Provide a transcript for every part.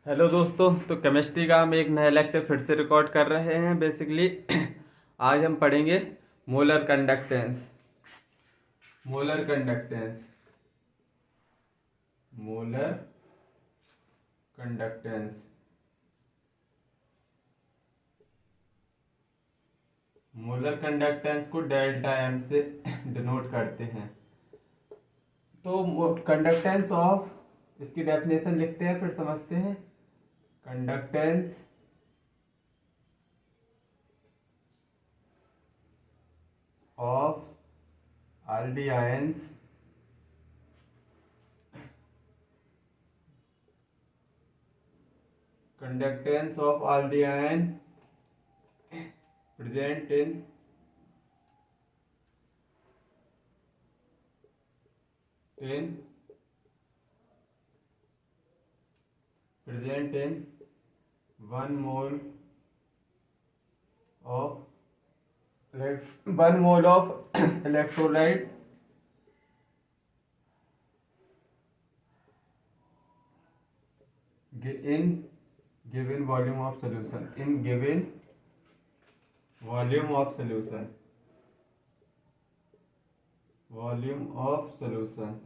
Hello दोस्तों, तो chemistry का हम एक नया लेक्चर फिर से रिकॉर्ड कर रहे हैं। बेसिकली आज हम पढ़ेंगे molar conductance. Molar conductance molar conductance molar conductance को डेल्टा एम से डिनोट करते हैं। तो कंडक्टेंस ऑफ, इसकी डेफिनेशन लिखते हैं फिर समझते हैं। Conductance of all the ions conductance of all the ion present in 1 mole of 1 mole of electrolyte in given volume of solution. In given volume of solution. Volume of solution.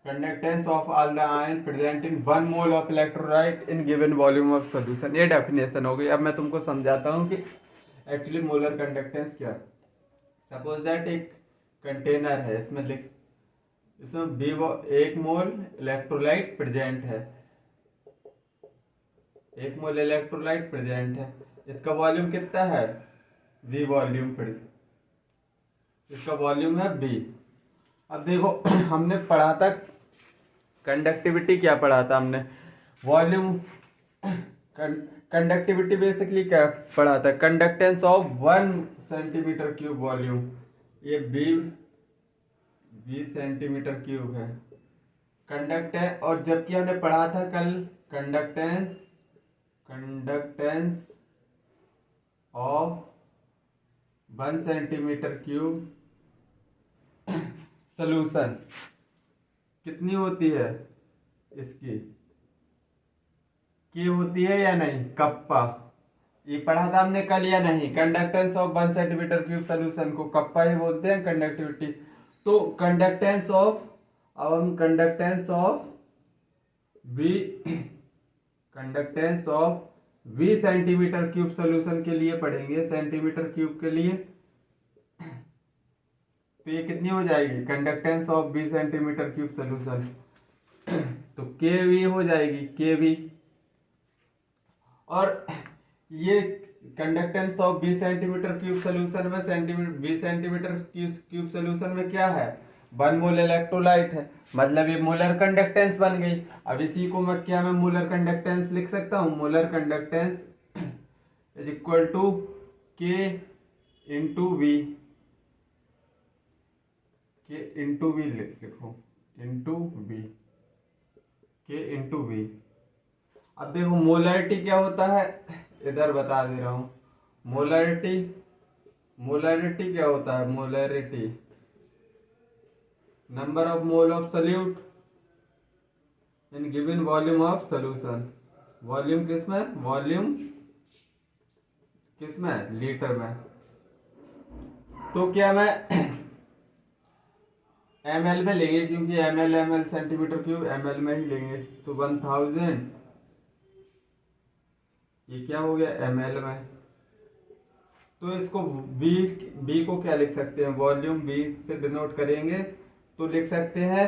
Conductance of all the ion present in 1 mole of electrolyte in given volume of solution. ये definition हो गई। अब मैं तुमको समझाता हूँ कि actually molar conductance क्या है। सपोज दैट एक कंटेनर है, इसमें बी 1 मोल इलेक्ट्रोलाइट प्रेजेंट है। 1 मोल इलेक्ट्रोलाइट प्रेजेंट है। इसका वॉल्यूम कितना है? V volume. इसका वॉल्यूम है बी। अब देखो हमने पढ़ा था कंडक्टिविटी, क्या पढ़ा था हमने? वॉल्यूम कंडक्टिविटी बेसिकली क्या पढ़ा था? Conductance of 1 centimetre cube volume. ये बी सेंटीमीटर क्यूब है कंडक्टेंस। और जबकि हमने पढ़ा था कल conductance of 1 centimetre cube solution कितनी होती है? इसकी की होती है या नहीं? कप्पा। ये पढ़ा था हमने कल या नहीं? Conductance of 1 centimetre cube solution को कप्पा ही बोलते हैं, कंडक्टिविटी। तो कंडक्टेंस ऑफ, अब हम conductance of V centimetre cube solution के लिए पढ़ेंगे। सेंटीमीटर क्यूब के लिए तो ये कितनी हो जाएगी? Conductance of V centimetre cube solution तो के वी हो जाएगी, के वी। और ये conductance of 20 centimetre cube solution में 20 सेंटीमीटर क्यूब सोल्यूशन में क्या है? 1 मोल इलेक्ट्रोलाइट है, मतलब ये मोलर कंडक्टेंस बन गई। अब इसी को मैं मोलर कंडक्टेंस लिख सकता हूँ। Molar conductance is equal to K into V. K into V लिखो, into V, K into V. अब देखो मोलरिटी क्या होता है, इधर बता दे रहा हूं। मोलरिटी क्या होता है? Molarity number of mole of solute in given volume of solution. Volume किसमें? लीटर में। तो क्या मैं ml में लेंगे, क्योंकि ml सेंटीमीटर क्यूब ml में ही लेंगे। तो 1000 ये क्या हो गया? ml में। तो इसको b को क्या लिख सकते हैं? वॉल्यूम b से डिनोट करेंगे तो लिख सकते हैं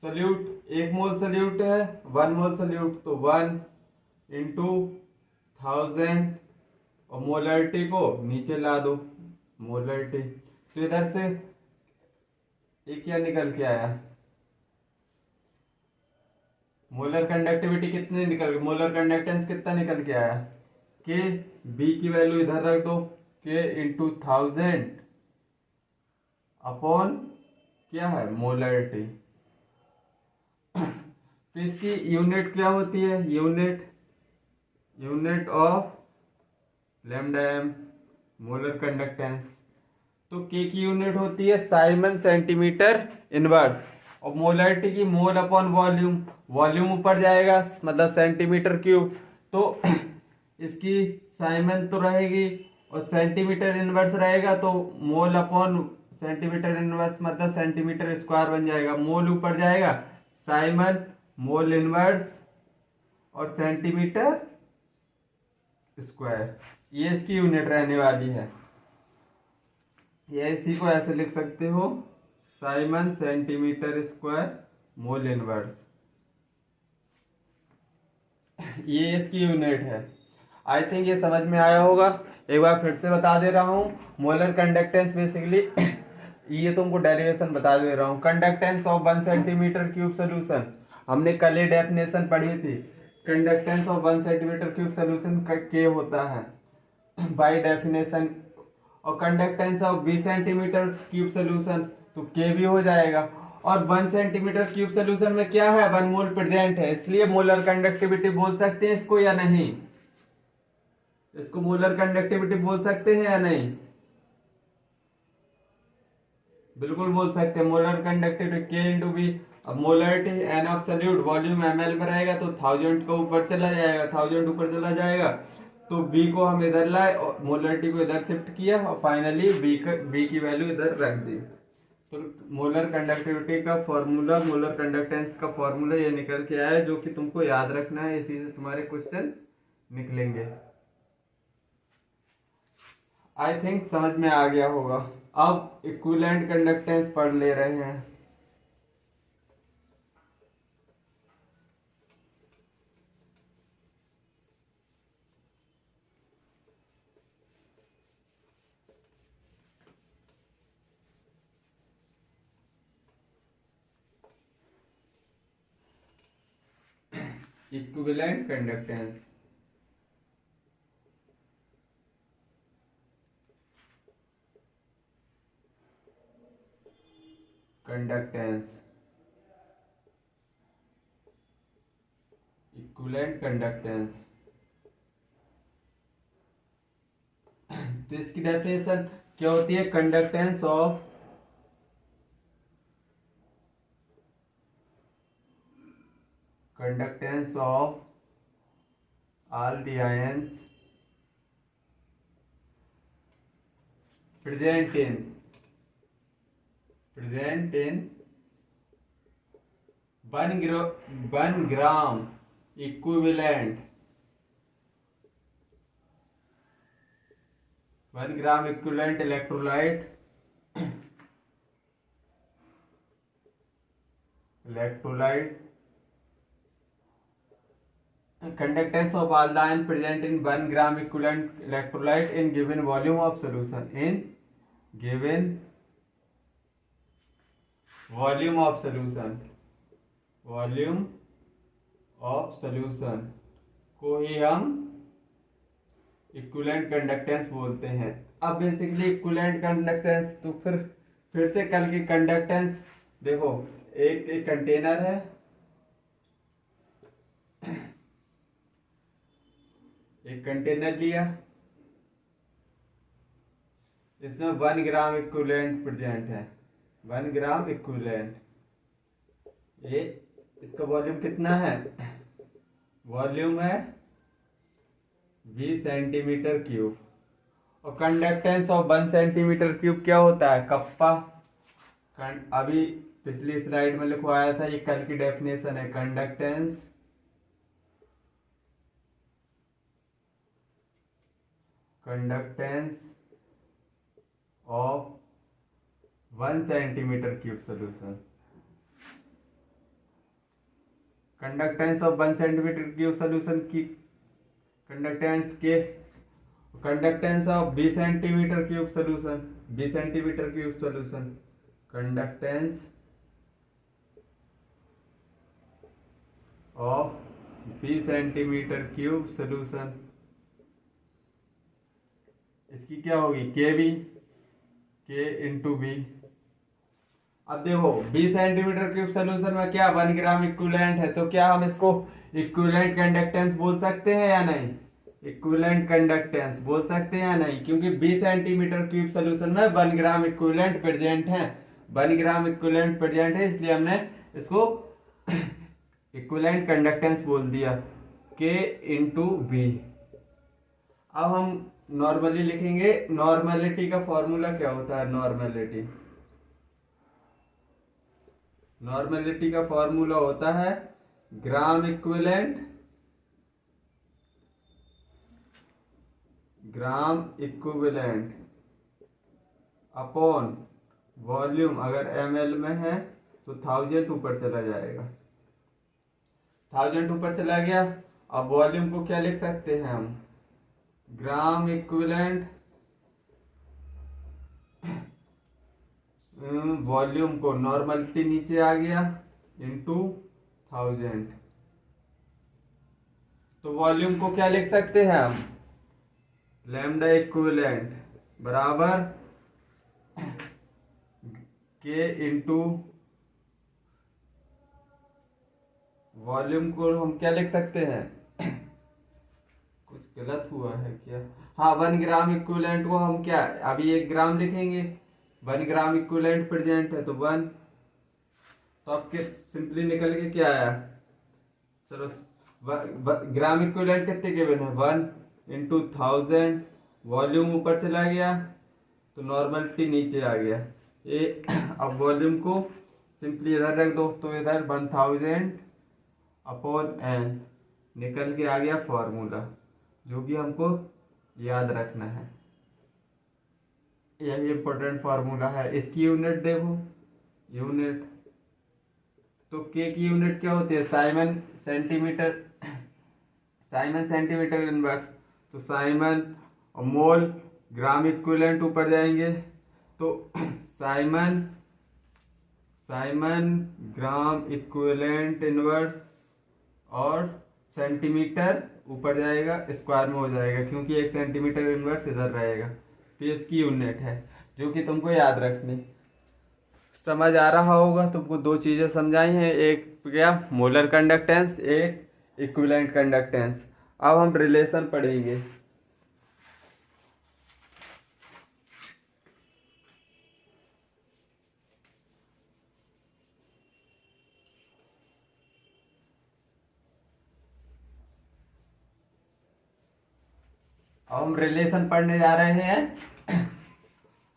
सॉल्यूट, 1 मोल सॉल्यूट है, 1 मोल सॉल्यूट तो 1 इंटू 1000 और मोलरिटी को नीचे ला दो, मोलरिटी। तो इधर से ये क्या निकल के आया? मोलर कंडक्टिविटी कितने निकल गई? मोलर कंडक्टेंस कितना निकल के आया? के बी की वैल्यू इधर रख दो, के इंटू 1000 अपॉन क्या है? मोलरिटी। तो इसकी यूनिट क्या होती है? Unit of lambda M, molar conductance. तो के की यूनिट होती है साइमन सेंटीमीटर इनवर्स। और मोलरिटी की मोल अपॉन वॉल्यूम, वॉल्यूम ऊपर जाएगा मतलब सेंटीमीटर क्यूब, तो इसकी साइमन तो रहेगी और सेंटीमीटर इनवर्स रहेगा तो मोल अपॉन सेंटीमीटर इनवर्स मतलब सेंटीमीटर स्क्वायर बन जाएगा। मोल ऊपर जाएगा, साइमन मोल इनवर्स और सेंटीमीटर स्क्वायर, ये इसकी यूनिट रहने वाली है। ये इसी को ऐसे लिख सकते हो, Simon centimetre square mole inverse, ये इसकी यूनिट है। आई थिंक ये समझ में आया होगा। एक बार फिर से बता दे रहा हूँ, मोलर कंडक्टेंस बेसिकली ये तुमको डेरिवेशन बता दे रहा हूँ। Conductance of 1 centimetre cube solution, हमने कल ही डेफिनेशन पढ़ी थी। Conductance of 1 centimetre cube solution का के होता है बाय डेफिनेशन, और conductance of 20 centimetre cube solution तो के भी हो जाएगा। और 1 सेंटीमीटर क्यूब सोल्यूशन में क्या है, 1 मोल प्रेजेंट है, इसलिए मोलर कंडक्टिविटी बोल सकते हैं इसको या नहीं, इसको मोलर कंडक्टिविटी बोल सकते हैं या नहीं, बिल्कुल बोल सकते हैं। मोलर कंडक्टिविटी के इंटू बी, अब molarity an absolute volume ml में रहेगा तो 1000 का ऊपर चला जाएगा, 1000 ऊपर चला जाएगा तो बी को हम इधर लाए और मोलरिटी को इधर शिफ्ट किया और फाइनली बी की वैल्यू इधर रख दी। तो मोलर कंडक्टिविटी का फॉर्मूला, मोलर कंडक्टेंस का फॉर्मूला ये निकल के आया, जो कि तुमको याद रखना है, इसी से तुम्हारे क्वेश्चन निकलेंगे। आई थिंक समझ में आ गया होगा। अब इक्विवेलेंट कंडक्टेंस पढ़ ले रहे हैं। Equivalent conductance, conductance, equivalent conductance. तो इसकी डेफिनेशन क्या होती है, conductance of all the ions present in 1 gram equivalent 1 gram equivalent electrolyte conductance of all the ions present in 1 gram equivalent electrolyte in given volume of solution, in given volume of solution को ही हम equivalent conductance बोलते हैं। अब basically equivalent conductance, तो फिर से कल की कंडक्टेंस देखो, एक कंटेनर है, एक कंटेनर लिया, इसमें 1 ग्राम इक्विवेलेंट प्रेजेंट है, 1 ग्राम इक्विवेलेंट। ये इसका वॉल्यूम कितना है, वॉल्यूम है 20 सेंटीमीटर क्यूब, और कंडक्टेंस ऑफ 1 सेंटीमीटर क्यूब क्या होता है, कप्पा। अभी पिछली स्लाइड में लिखवाया था, ये कल की डेफिनेशन है। Conductance of 1 centimetre cube solution, conductance of 1 centimetre cube solution की conductance of 20 centimetre cube solution, 20 centimetre cube solution, conductance of 20 centimetre cube solution, इसकी क्या होगी, के बी, के इंटू बी। अब देखो 20 सेंटीमीटर क्यूब सोल्यूशन में क्या 1 ग्राम इक्विवेलेंट है, तो क्या हम इसको इक्विवेलेंट कंडक्टेंस बोल सकते हैं या नहीं, इक्विवेलेंट कंडक्टेंस बोल सकते हैं या नहीं, क्योंकि 20 सेंटीमीटर क्यूब सोल्यूशन में 1 ग्राम इक्विवेलेंट प्रेजेंट है। 1 ग्राम इक्विवेलेंट प्रेजेंट है, इसलिए हमने इसको इक्विवेलेंट कंडक्टेंस बोल दिया K इंटू बी। अब हम नॉर्मली लिखेंगे। नॉर्मेलिटी का फॉर्मूला क्या होता है? नॉर्मेलिटी का फॉर्मूला होता है ग्राम इक्विवेलेंट अपॉन वॉल्यूम। अगर ml में है तो 1000 ऊपर चला जाएगा, 1000 ऊपर चला गया। अब वॉल्यूम को क्या लिख सकते हैं हम? ग्राम इक्विवेलेंट वॉल्यूम को, नॉर्मलिटी नीचे आ गया, इंटू 1000। तो वॉल्यूम को क्या लिख सकते हैं हम? लैम्डा इक्विवेलेंट बराबर K इंटू वॉल्यूम को हम क्या लिख सकते हैं? कुछ गलत हुआ है क्या? हाँ, 1 ग्राम इक्विवेलेंट को हम क्या अभी 1 ग्राम लिखेंगे। 1 ग्राम इक्विवेलेंट प्रेजेंट है तो 1, तो आपके सिंपली निकल के क्या आया? चलो, ग्राम इक्विवेलेंट कितने गिवन है? 1 इंटू 1000। वॉल्यूम ऊपर चला गया तो नॉर्मलिटी नीचे आ गया। अब वॉल्यूम को सिंपली इधर रख दो, तो इधर 1000 अपॉन n निकल के आ गया फॉर्मूला, जो कि हमको याद रखना है। यही इंपॉर्टेंट फार्मूला है। इसकी यूनिट देखो, यूनिट तो के की यूनिट क्या होती है? Siemens centimetre inverse. तो साइमन और मोल ग्राम इक्विवेलेंट ऊपर जाएंगे, तो साइमन ग्राम इक्विवेलेंट इनवर्स और सेंटीमीटर ऊपर जाएगा, स्क्वायर में हो जाएगा, क्योंकि 1 सेंटीमीटर इनवर्स इधर रहेगा। तो इसकी यूनिट है जो कि तुमको याद रखनी। समझ आ रहा होगा। तुमको 2 चीजें समझाई हैं, एक क्या मोलर कंडक्टेंस, एक इक्विवेलेंट कंडक्टेंस। अब हम रिलेशन पढ़ेंगे। अब हम रिलेशन पढ़ने जा रहे हैं।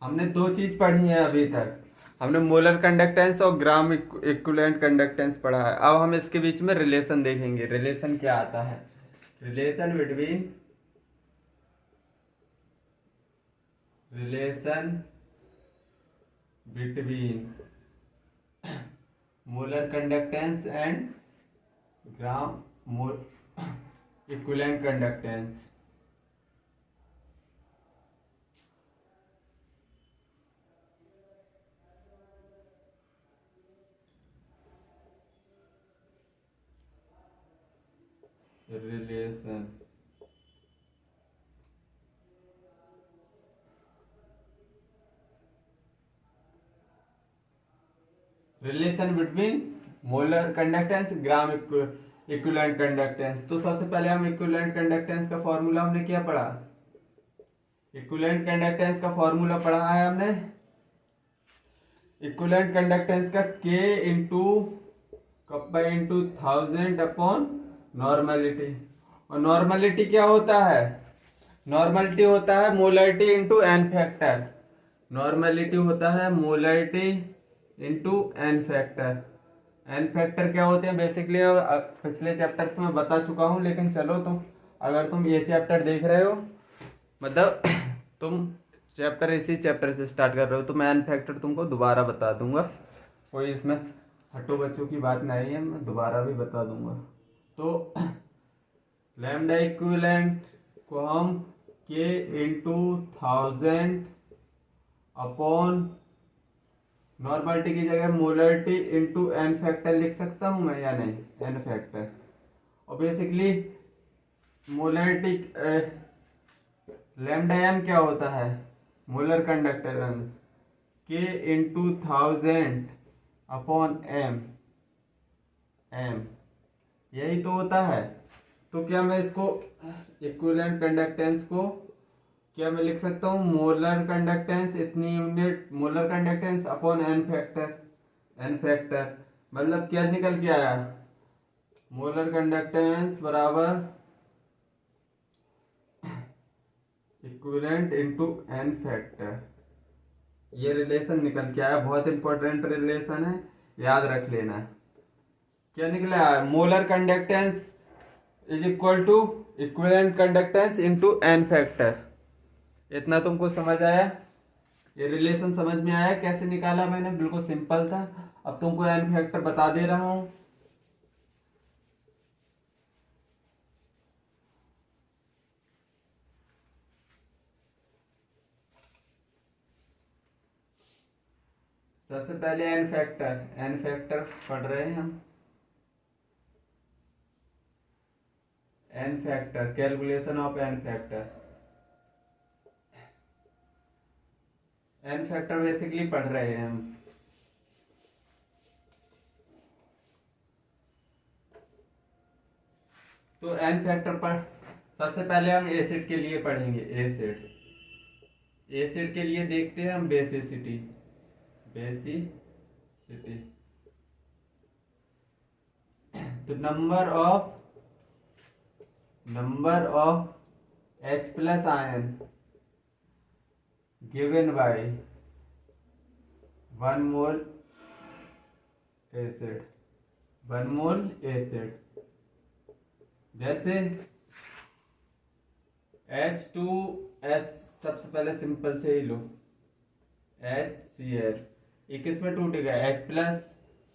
हमने 2 चीज पढ़ी है अभी तक। हमने मोलर कंडक्टेंस और ग्राम इक्विवेलेंट कंडक्टेंस पढ़ा है। अब हम इसके बीच में रिलेशन देखेंगे। रिलेशन क्या आता है? Relation between molar conductance and gram equivalent conductance. Relation between molar conductance gram equivalent conductance. तो सबसे पहले हम इक्विवेलेंट कंडक्टेंस का फॉर्मूला हमने क्या पढ़ा? इक्विवेलेंट कंडक्टेंस का फॉर्मूला पढ़ा है हमने। इक्विवेलेंट कंडक्टेंस का K into kappa into 1000 upon normality. और नॉर्मलिटी क्या होता है? नॉर्मलिटी होता है molarity into N factor. Normality होता है molarity into N factor. N factor क्या होते हैं? बेसिकली पिछले चैप्टर्स में बता चुका हूँ, लेकिन चलो तुम अगर तुम ये चैप्टर देख रहे हो, मतलब तुम इसी चैप्टर से स्टार्ट कर रहे हो, तो मैं एन फैक्टर तुमको दोबारा बता दूंगा। कोई इसमें हट्टू बच्चों की बात नहीं है, मैं दोबारा भी बता दूंगा। तो लैम्डा इक्विवेलेंट को हम K इंटू 1000 अपॉन नॉर्मलिटी की जगह मोलरिटी इंटू एन फैक्टर लिख सकता हूं मैं या नहीं? N factor. और बेसिकली मोलरिटी लैम्डा एम क्या होता है? Molar conductance. K into 1000 upon M यही तो होता है। तो क्या मैं इसको इक्विवेलेंट कंडक्टेंस को क्या मैं लिख सकता हूँ मोलर कंडक्टेंस इतनी unit, molar conductance upon N factor, N factor मतलब क्या निकल के आया, मोलर कंडक्टेंस बराबर इक्विवेलेंट इनटू एन फैक्टर। ये रिलेशन निकल के आया, बहुत इंपॉर्टेंट रिलेशन है, याद रख लेना। क्या निकला, molar conductance is equal to equivalent conductance into N factor. इतना तुमको समझ आया, ये रिलेशन समझ में आया कैसे निकाला मैंने, बिल्कुल सिंपल था। अब तुमको एन फैक्टर बता दे रहा हूं। सबसे पहले एन फैक्टर, एन फैक्टर पढ़ रहे हैं हम। N factor, calculation of N factor. N factor basically पढ़ रहे हैं हम। तो एन फैक्टर पर सबसे पहले हम एसिड के लिए पढ़ेंगे। एसिड, एसिड के लिए देखते हैं हम बेसिसिटी, बेसिसिटी तो number of H plus ion given by 1 mole acid, 1 mole acid. जैसे H2S, सबसे पहले सिंपल से ही लो, HCl, ये किस में टूटेगा, H प्लस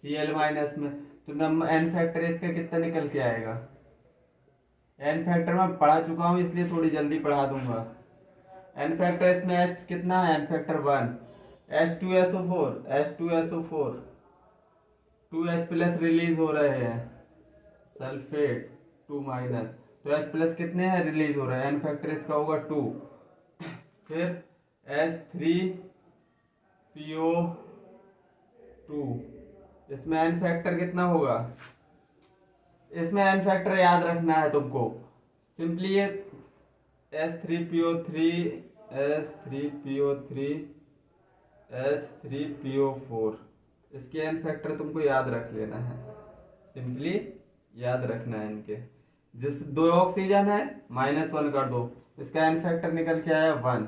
Cl माइनस में। तो नंबर एन फैक्टर इसका कितना निकल के आएगा, एन फैक्टर में पढ़ा चुका हूँ इसलिए थोड़ी जल्दी पढ़ा दूंगा। एन फैक्टर इसमें H कितना है, N factor 1, H2SO4, H2SO4 2H plus release हो रहे हैं, सल्फेट 2 माइनस, तो H प्लस कितने हैं रिलीज हो रहे हैं, एन फैक्टर इसका होगा 2। फिर H3PO2, इसमें एन फैक्टर कितना होगा, इसमें एन फैक्टर याद रखना है तुमको सिंपली, ये S3PO3, S3PO3, S3PO4, इसके एन फैक्टर तुमको याद रख लेना है, सिंपली याद रखना है इनके। जिस 2 ऑक्सीजन है -1 कर दो, इसका एन फैक्टर निकल के आया 1।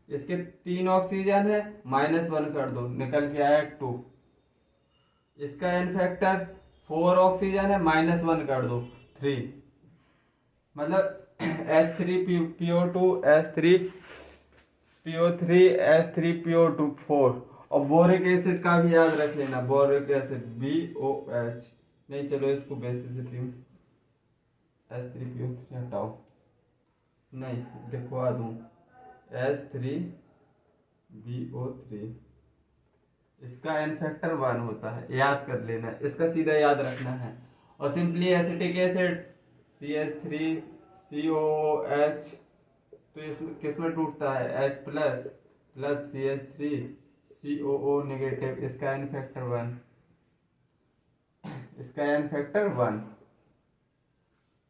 इसके 3 ऑक्सीजन है -1 कर दो, निकल के आया 2। इसका एन फैक्टर 4 ऑक्सीजन है -1 कर दो 3, मतलब S3PO2, S3PO3, S3PO2 4। और बोरिक एसिड का भी याद रख लेना, बोरिक एसिड BOH, नहीं चलो इसको बेसिसिटी में S3PO3 हटाओ, नहीं लिखवा दूं S3BO3, इसका एन फैक्टर 1 होता है, याद कर लेना, इसका सीधा याद रखना है। और सिंपली एसिटिक एसिड CH3COOH, तो इसमें किस में टूटता है, H plus plus CH3COO negative, इसका एन फैक्टर 1, इसका एन फैक्टर 1।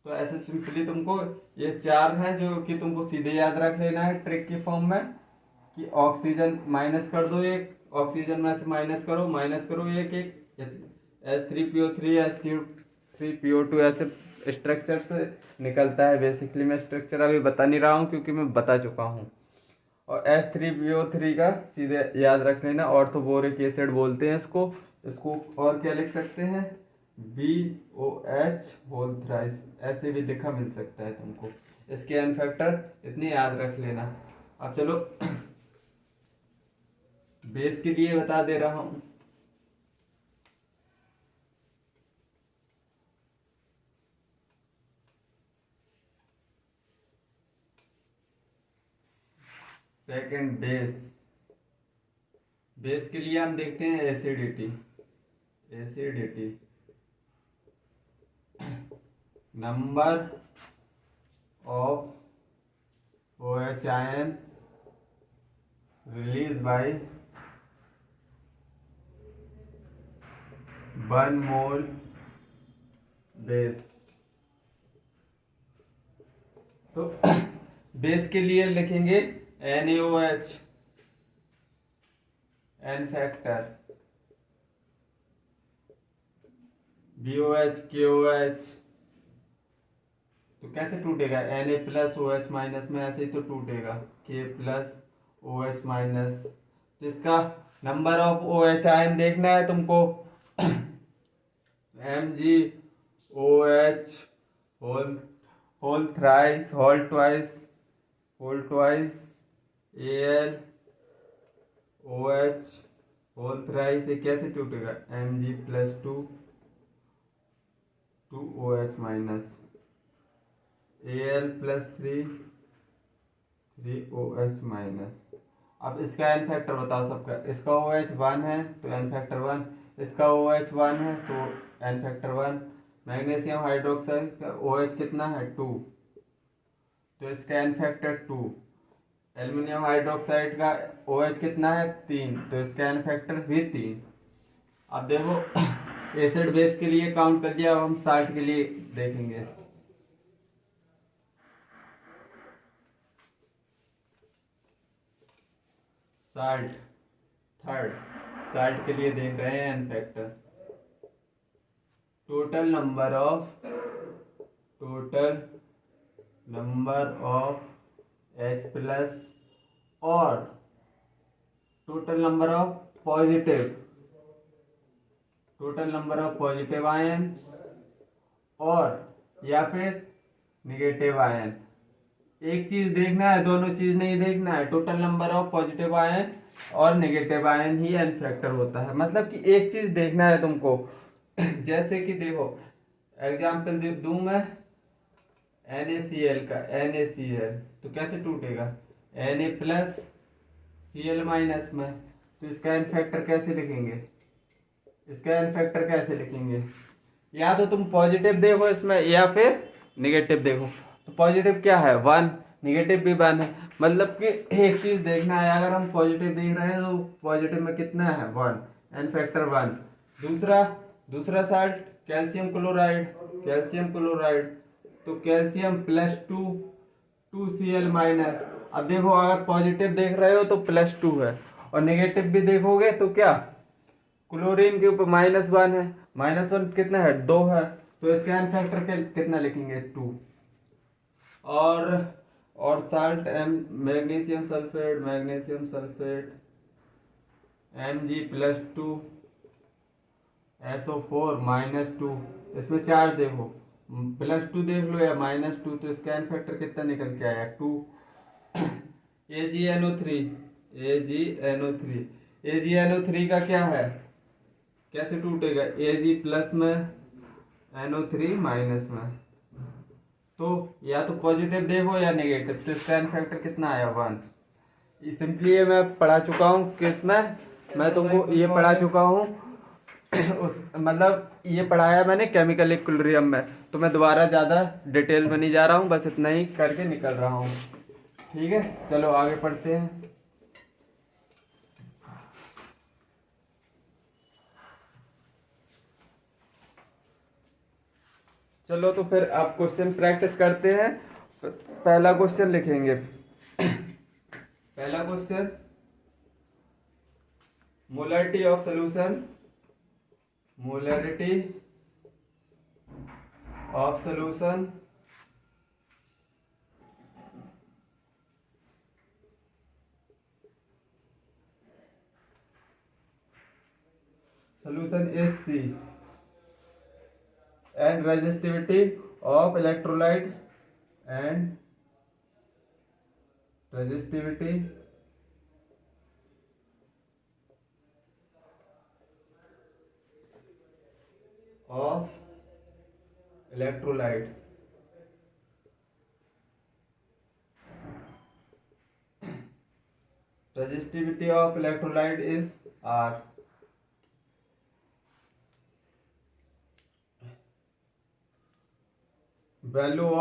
तो ऐसे सिंपली तुमको ये 4 हैं जो कि तुमको सीधे याद रख लेना है ट्रिक की फॉर्म में, कि ऑक्सीजन माइनस कर दो, एक ऑक्सीजन में से माइनस करो एक H3PO3, H3PO2 ऐसे स्ट्रक्चर से निकलता है। बेसिकली मैं स्ट्रक्चर अभी बता नहीं रहा हूँ क्योंकि मैं बता चुका हूँ। और H3PO3 का सीधे याद रख लेना, ऑर्थोबोरिक एसिड बोलते हैं इसको और क्या लिख सकते हैं, BOH होल थ्राइस, ऐसे भी लिखा मिल सकता है तुमको। इसके एन फैक्टर इतने याद रख लेना। अब चलो बेस के लिए बता दे रहा हूं। सेकंड बेस, बेस के लिए हम देखते हैं acidity, acidity number of OH ion release by 1 mole base. तो बेस के लिए लिखेंगे NaOH N factor, BOH KOH, तो कैसे टूटेगा? Na प्लस OH माइनस में ऐसे ही तो टूटेगा, K प्लस OH माइनस। तो इसका नंबर ऑफ OH आयन देखना है तुमको, MgOH whole thrice whole twice AlOH whole thrice, ये कैसे टूटेगा? Mg plus 2OH minus Al plus 3OH minus. अब इसका एन फैक्टर बताओ सबका। इसका OH 1 है तो एन फैक्टर 1, इसका OH 1 है तो एन फैक्टर 1। मैग्नीशियम हाइड्रोक्साइड का OH कितना है? 2, तो इसका एन फैक्टर 2। एल्युमिनियम हाइड्रोक्साइड का OH कितना है? 3, तो इसका एन फैक्टर भी 3। अब देखो एसिड बेस के लिए काउंट कर दिया, अब हम साल्ट के लिए देखेंगे। साल्ट थर्ड, साल्ट के लिए देख रहे हैं N factor. Total number of H plus और total number of positive ion और या फिर निगेटिव आयन। एक चीज देखना है, दोनों चीज नहीं देखना है। Total number of positive ion और नेगेटिव आयन ही एन फैक्टर होता है, मतलब कि एक चीज देखना है तुमको। जैसे कि देखो एग्जाम्पल दूं मैं NaCl का, NaCl तो कैसे टूटेगा? Na प्लस Cl माइनस में, तो इसका एन फैक्टर कैसे लिखेंगे? या तो तुम पॉजिटिव देखो इसमें या फिर निगेटिव देखो। तो पॉजिटिव क्या है? 1, निगेटिव भी 1 है, मतलब कि एक चीज देखना है। अगर हम पॉजिटिव देख रहे हैं तो पॉजिटिव में कितना है? 1, एन फैक्टर 1। दूसरा साल्ट कैल्शियम क्लोराइड, तो कैल्शियम प्लस 2Cl माइनस। अब देखो अगर पॉजिटिव देख रहे हो तो प्लस 2 है, और नेगेटिव भी देखोगे तो क्या? क्लोरीन के ऊपर -1 है, -1 कितना है? 2 है, तो इसका एन फैक्टर कितना लिखेंगे? 2। और salt magnesium sulphate Mg plus 2 SO4 -2, इसमें चार्ज देखो, +2 देख लो या -2, तो इसका एन फैक्टर कितना निकल के आया? 2। AgNO3 का क्या है? कैसे टूटेगा? Ag प्लस में NO3 माइनस में, तो या तो पॉजिटिव देखो या नेगेटिव, तो इसका एन फैक्टर कितना आया? 1। सिंपली ये मैं पढ़ा चुका हूँ किसमें, मैं तुमको ये पढ़ा चुका हूँ मतलब ये पढ़ाया मैंने केमिकल इक्विलिब्रियम में, तो मैं दोबारा ज़्यादा डिटेल में नहीं जा रहा हूँ, बस इतना ही करके निकल रहा हूँ। ठीक है, चलो आगे पढ़ते हैं। चलो तो फिर आप क्वेश्चन प्रैक्टिस करते हैं। पहला क्वेश्चन लिखेंगे। पहला question, molarity of solution is C and resistivity of electrolyte resistivity of electrolyte is R. Value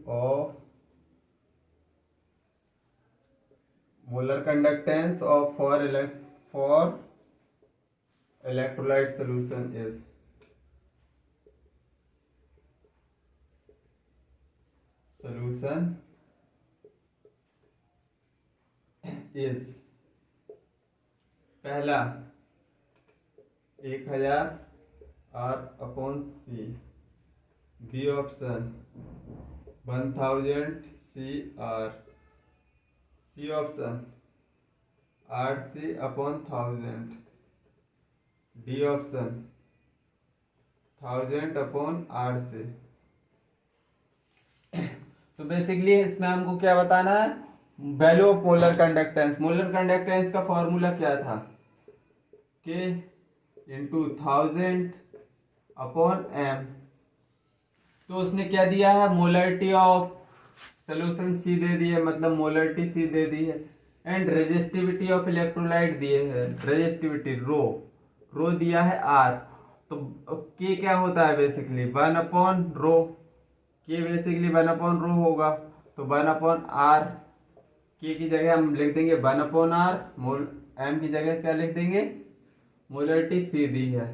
of molar conductance of for electrolyte solution is is पहला 1000 R upon C, B option 1000 CR, C option 8C upon 1000, D option 1000 upon 8C। तो basically इसमें हमको क्या बताना है, value of molar conductance. Molar conductance का formula क्या था, के इंटू 1000 अपॉन एम। तो उसने क्या दिया है, मोलरिटी ऑफ सोल्यूशन सी दे दी है, मतलब मोलरिटी सी दे दी है, एंड रेजिस्टिविटी ऑफ इलेक्ट्रोलाइट दिए है, रेजिस्टिविटी रो दिया है आर। तो के क्या होता है बेसिकली 1 अपॉन रो, के बेसिकली 1 अपॉन रो होगा, तो 1 अपॉन आर। के की जगह हम लिख देंगे 1 अपॉन आर, एम की जगह क्या लिख देंगे, मोलरिटी सी दी है,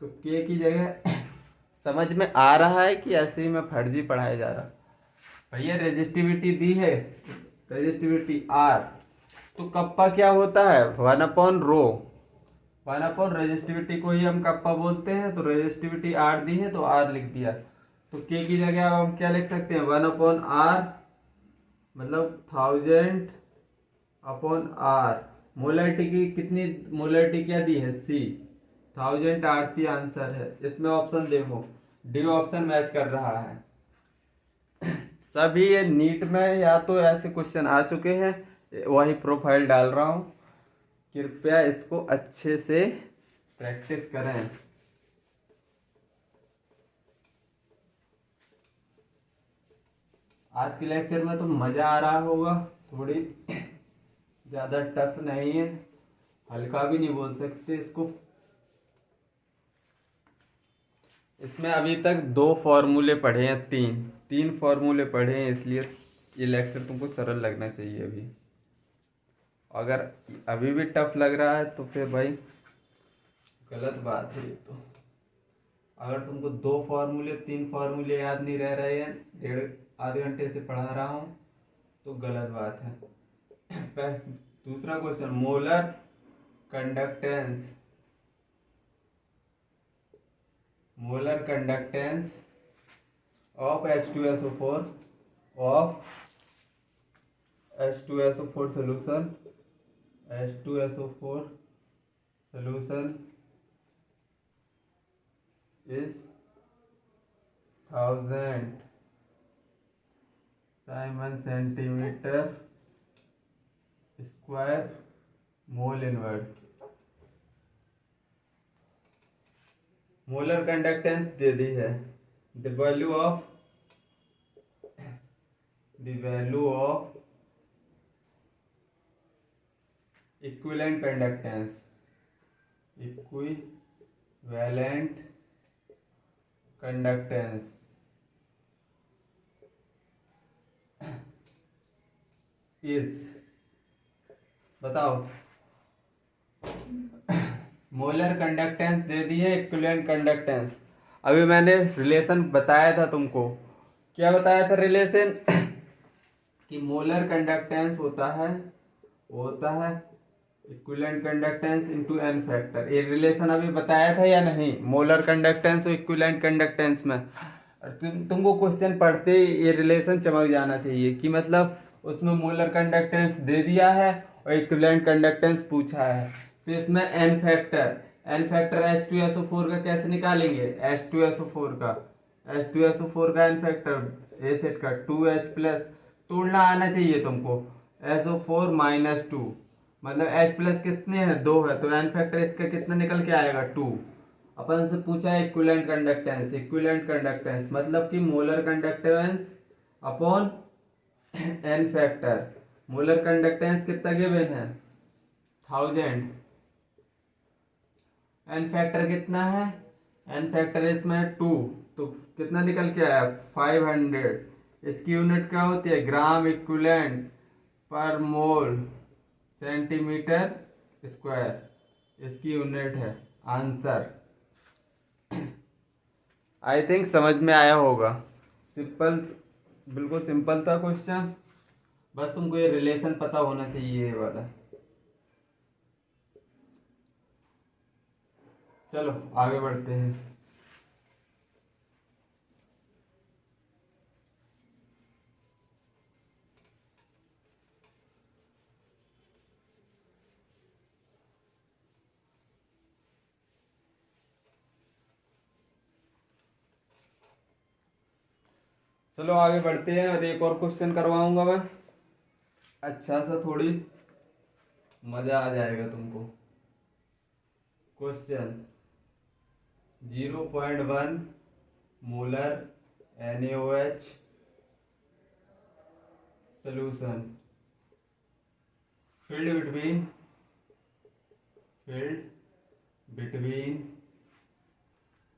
तो के की जगह समझ में आ रहा है कि ऐसे ही मैं फर्जी पढ़ाया जा रहा। भैया रेजिस्टिविटी दी है, रेजिस्टिविटी आर, तो कप्पा क्या होता है 1 अपॉन रो, 1 अपॉन रेजिस्टिविटी को ही हम कप्पा बोलते हैं, तो रेजिस्टिविटी आर दी है तो आर लिख दिया। तो के की जगह अब हम क्या लिख सकते हैं 1 अपॉन आर, मतलब 1000 अपॉन आर। मोलरिटी की कितनी, मोलरिटी क्या दी है सी, 1000 RC आंसर है। इसमें ऑप्शन देखो डी ऑप्शन मैच कर रहा है। सभी ये नीट में या तो ऐसे क्वेश्चन आ चुके हैं, वही प्रोफाइल डाल रहा हूं, कृपया इसको अच्छे से प्रैक्टिस करें। आज के लेक्चर में तो मजा आ रहा होगा, थोड़ी ज्यादा टफ नहीं है, हल्का भी नहीं बोल सकते इसको। इसमें अभी तक 2 फॉर्मूले पढ़े हैं, तीन फॉर्मूले पढ़े हैं, इसलिए ये लेक्चर तुमको सरल लगना चाहिए। अभी अगर अभी भी टफ लग रहा है तो फिर भाई गलत बात है ये तो। अगर तुमको 2 फॉर्मूले 3 फॉर्मूले याद नहीं रह रहे हैं, आधे घंटे से पढ़ा रहा हूँ, तो गलत बात है। दूसरा question, molar conductance, molar conductance of H2SO4 of H2SO4 solution, H2SO4 solution is 1000 Simon centimeter square mole inverse। Molar conductance दे दी है, the value of equivalent conductance, equivalent conductance is, बताओ मोलर कंडक्टेंस दे दी है, इक्विवेलेंट कंडक्टेंस। अभी मैंने relation बताया था तुमको, क्या बताया था रिलेशन कि मोलर कंडक्टेंस होता है equivalent conductance into N factor. ये रिलेशन अभी बताया था या नहीं, मोलर कंडक्टेंस और इक्विवेलेंट कंडक्टेंस में। तुमको क्वेश्चन पढ़ते ये रिलेशन चमक जाना चाहिए कि मतलब उसमें मोलर कंडक्टेंस दे दिया है और इक्विवेलेंट कंडक्टेंस पूछा है, तो इसमें एन फैक्टर H2SO4 का कैसे निकालेंगे, H2SO4 का एन फैक्टर एसिड का 2H प्लस, तोड़ना आना चाहिए तुमको, SO4 माइनस 2, मतलब H प्लस कितने हैं 2 है, तो एन फैक्टर इसका कितना निकल के आएगा 2। अपन से पूछा है इक्विवेलेंट कंडक्टेंस मतलब कि molar conductance upon N factor. Molar conductance कितना गिवन है 1000, एन फैक्टर कितना है, एन फैक्टर इसमें 2, तो कितना निकल के आया 500। इसकी यूनिट क्या होती है, ग्राम इक्विवेलेंट पर मोल सेंटीमीटर स्क्वायर, इसकी यूनिट है आंसर। आई थिंक समझ में आया होगा, सिंपल, बिल्कुल सिंपल था क्वेश्चन। बस तुमको ये रिलेशन पता होना चाहिए ये वाला। चलो आगे बढ़ते हैं। चलो आगे बढ़ते हैं और एक और क्वेश्चन करवाऊंगा मैं, अच्छा सा, थोड़ी मजा आ जाएगा तुमको। Question 0.1 molar NaOH solution filled between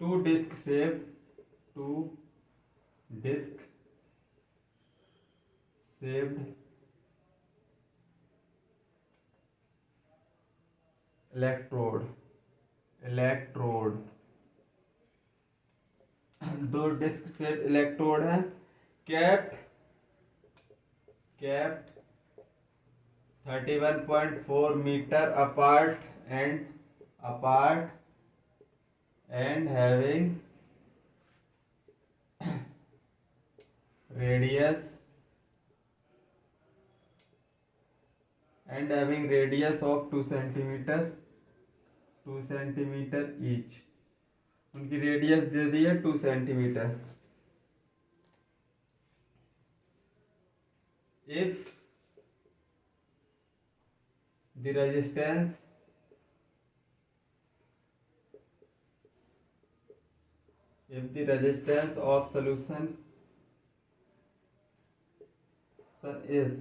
two disc shaped electrode दो डिस्क शेप इलेक्ट्रोड है, kept 31.4 metre apart and having radius of 2 centimetre each. उनकी रेडियस दे दी है 2 centimetre. If the resistance of solution is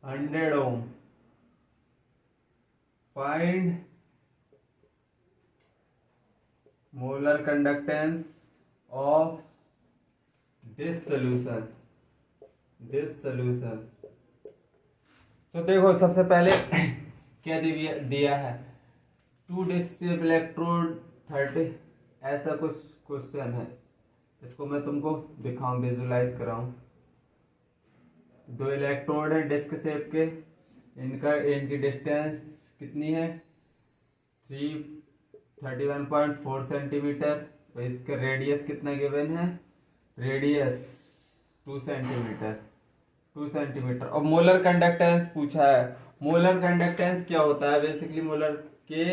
100 ohm, find molar conductance of this solution। तो देखो सबसे पहले क्या दिया है, 2 डिस्क इलेक्ट्रोड 30, ऐसा कुछ क्वेश्चन है। इसको मैं तुमको दिखाऊं, विजुलाइज कराऊं। 2 इलेक्ट्रोड है डिस्क शेप के, इनकी डिस्टेंस कितनी है 31.4 सेंटीमीटर। तो इसका रेडियस कितना गिवन है, रेडियस 2 सेंटीमीटर। और मोलर कंडक्टेंस पूछा है। मोलर कंडक्टेंस क्या होता है, बेसिकली मोलर के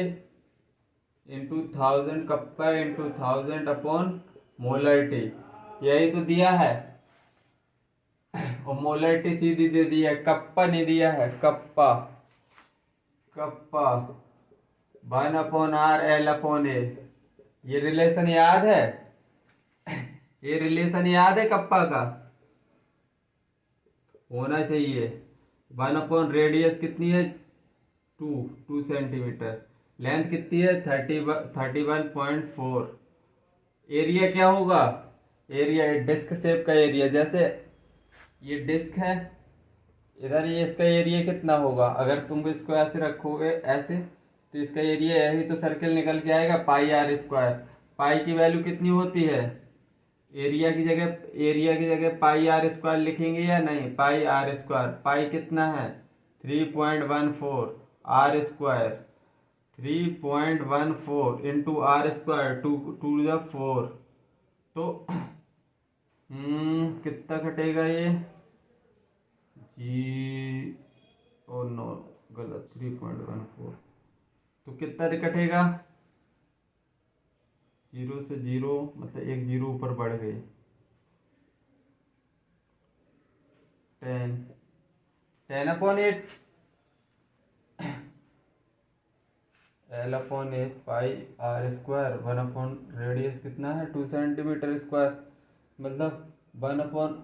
into 1000 kappa into 1000 upon molarity, यही तो दिया है। और मोलरिटी सीधी दे दी है, कप्पा नहीं दिया है, कप्पा 1/r/L/A। ये रिलेशन याद है, ये रिलेशन याद है, कप्पा का होना चाहिए। 1 रेडियस कितनी है 2 सेंटीमीटर, लेंथ कितनी है 31.4। एरिया क्या होगा, एरिया डिस्क शेप का एरिया, जैसे ये डिस्क है, इधर ये इसका एरिया कितना होगा, अगर तुम इसको ऐसे रखोगे ऐसे, तो इसका एरिया यही तो सर्किल निकल के आएगा πr²। पाई की वैल्यू कितनी होती है, एरिया की जगह πr² लिखेंगे या नहीं, πr²। पाई कितना है 3.14, r² 3.14 इंटू r², 2 तो कितना कटेगा ये जी, ओ नो गलत, 3.14, तो कितना कटेगा, 0 से 0, मतलब एक 0 ऊपर बढ़ गई, 10/8 L/8 पाई r²। 1 रेडियस कितना है 2 सेंटीमीटर स्क्वायर, मतलब 1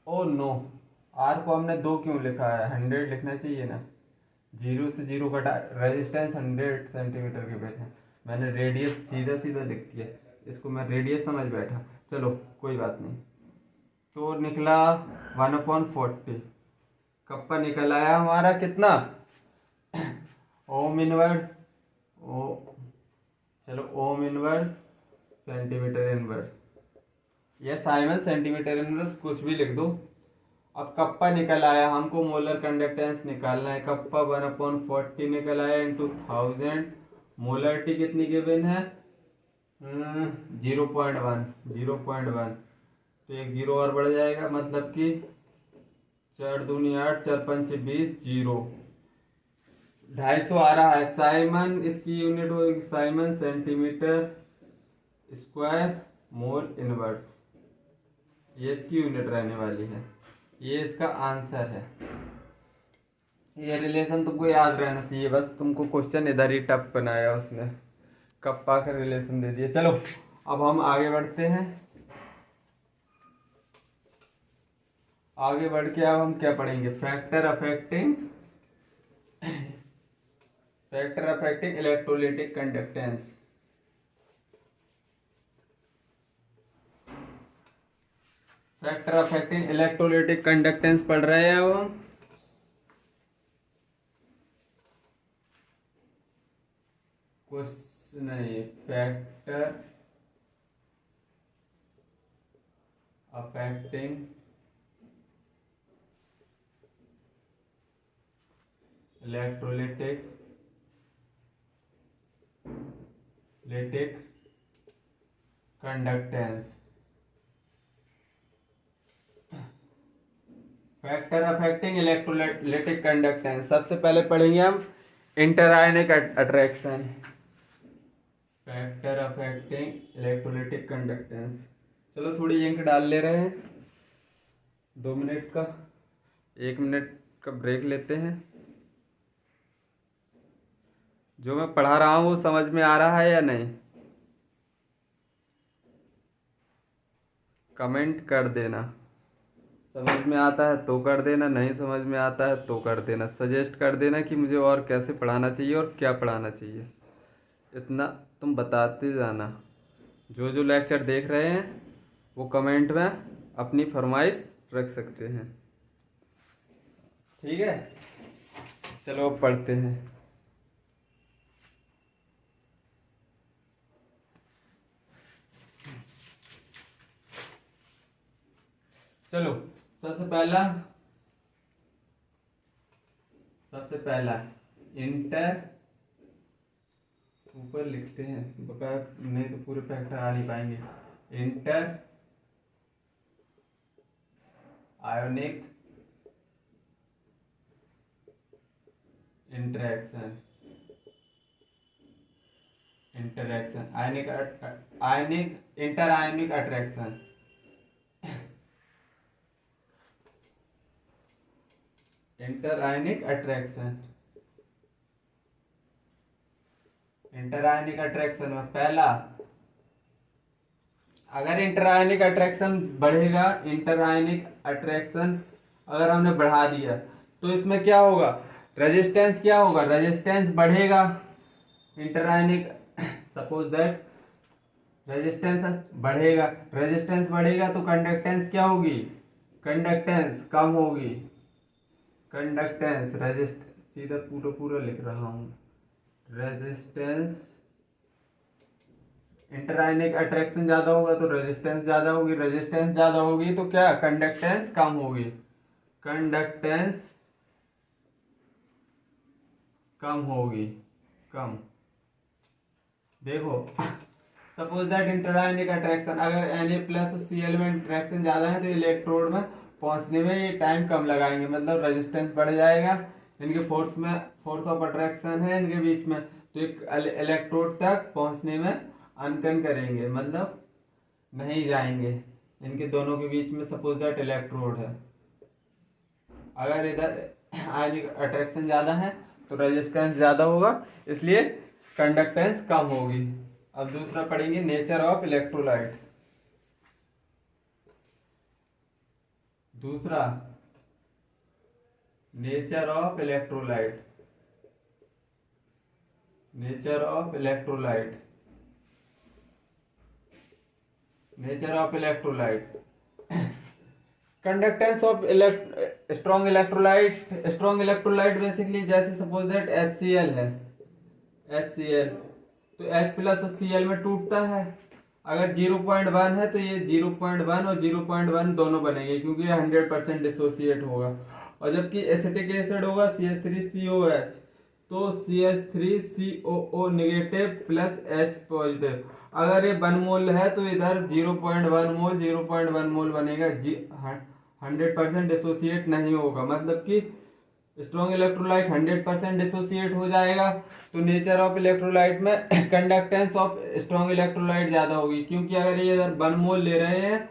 ओ नो, आर को हमने 2 क्यों लिखा है, 100 लिखना चाहिए ना। 0 से 0 कटा, रेजिस्टेंस 100 सेंटीमीटर के बैठे, मैंने रेडियस सीधा लिख दिया, इसको मैं रेडियस समझ बैठा। चलो कोई बात नहीं। तो निकला 1/40, कप्पा निकल आया हमारा कितना, ohm inverse, ohm inverse centimetre inverse, या साइमन सेंटीमीटर इनवर्स, कुछ भी लिख दो। अब कप्पा निकल आया, हमको मोलर कंडक्टेंस निकालना है। कप्पा 1/40 निकल आया इंटू 1000। मोलरिटी कितनी गिवन है? 0.1। तो एक जीरो और बढ़ जाएगा, मतलब कि 4 दूनी 8, 4 पंचे 20, 0। 250 आ रहा है। साइमन इसकी यूनिट होगी, Simon centimetre square mole inverse, ये इसकी यूनिट रहने वाली है। ये इसका आंसर है। ये रिलेशन तुमको याद रहना चाहिए, बस तुमको क्वेश्चन इधर ही टफ बनाया उसने, कप्पा का रिलेशन दे दिया। चलो अब हम आगे बढ़ते हैं। आगे बढ़ के अब हम क्या पढ़ेंगे? Factor affecting electrolytic conductance. Factor affecting electrolytic conductance पढ़ रहे हैं अब हम। कुछ नहीं, factor affecting electrolytic conductance. Factor affecting electrolytic conductance. सबसे पहले पढ़ेंगे हम interionic attraction. Factor affecting electrolytic conductance. चलो थोड़ी इंक डाल ले रहे हैं, 2 मिनट का, 1 मिनट का ब्रेक लेते हैं। जो मैं पढ़ा रहा हूँ वो समझ में आ रहा है या नहीं? कमेंट कर देना। समझ में आता है तो कर देना, नहीं समझ में आता है तो कर देना। सजेस्ट कर देना कि मुझे और कैसे पढ़ाना चाहिए और क्या पढ़ाना चाहिए, इतना तुम बताते जाना। जो जो लेक्चर देख रहे हैं वो कमेंट में अपनी फरमाइश रख सकते हैं, ठीक है? चलो अब पढ़ते हैं। चलो सबसे पहला इंटर, ऊपर लिखते हैं बकाया, नहीं तो पूरे फैक्टर आ नहीं पाएंगे। Inter ionic interaction inter ionic attraction. Interionic attraction में पहला, अगर इंटरआयनिक अट्रैक्शन बढ़ेगा, इंटरआयनिक अट्रैक्शन अगर हमने बढ़ा दिया तो इसमें क्या होगा? रेजिस्टेंस क्या होगा? रेजिस्टेंस बढ़ेगा। इंटरआयनिक सपोज दैट रेजिस्टेंस बढ़ेगा तो कंडक्टेंस क्या होगी? कंडक्टेंस कम होगी। कंडक्टेंस रेजिस्ट, सीधा पूरा लिख रहा हूं। रेजिस्टेंस, इंटरआयनिक अट्रैक्शन ज्यादा होगा तो रेजिस्टेंस ज्यादा होगी, रेजिस्टेंस ज्यादा होगी तो क्या? कंडक्टेंस कम होगी। कंडक्टेंस कम होगी, कम। देखो सपोज दैट इंटरआयनिक अट्रैक्शन, अगर Na+ और Cl में इंटरेक्शन ज्यादा है तो इलेक्ट्रोड में पहुंचने में ये टाइम कम लगाएंगे, मतलब रेजिस्टेंस बढ़ जाएगा। इनके फोर्स ऑफ अट्रैक्शन है इनके बीच में, तो एक इलेक्ट्रोड तक पहुंचने में अनकन करेंगे, मतलब नहीं जाएंगे। इनके दोनों के बीच में सपोज दैट इलेक्ट्रोड है, अगर इधर आयनिक अट्रैक्शन ज्यादा है तो रेजिस्टेंस ज्यादा होगा, इसलिए कंडक्टेंस कम होगी। अब दूसरा पढ़ेंगे नेचर ऑफ इलेक्ट्रोलाइट। दूसरा nature of electrolyte. Conductance of strong electrolyte basically जैसे सपोज दैट HCl है, HCl तो H+ और Cl में टूटता है। अगर 0.1 है तो ये 0.1 और 0.1 दोनों बनेंगे क्योंकि ये 100% डिसोसिएट होगा। और जबकि एसिटिक एसिड होगा CH3COH, तो CH3COO negative plus H positive. अगर ये 1 मोल है तो इधर 0.1 मोल बनेगा, 100% डिसोसिएट नहीं होगा, मतलब कि स्ट्रॉन्ग इलेक्ट्रोलाइट 100% डिसोसिएट हो जाएगा। तो नेचर ऑफ इलेक्ट्रोलाइट में कंडक्टेंस ऑफ स्ट्रॉन्ग इलेक्ट्रोलाइट ज्यादा होगी, क्योंकि अगर ये इधर 1 मोल ले रहे हैं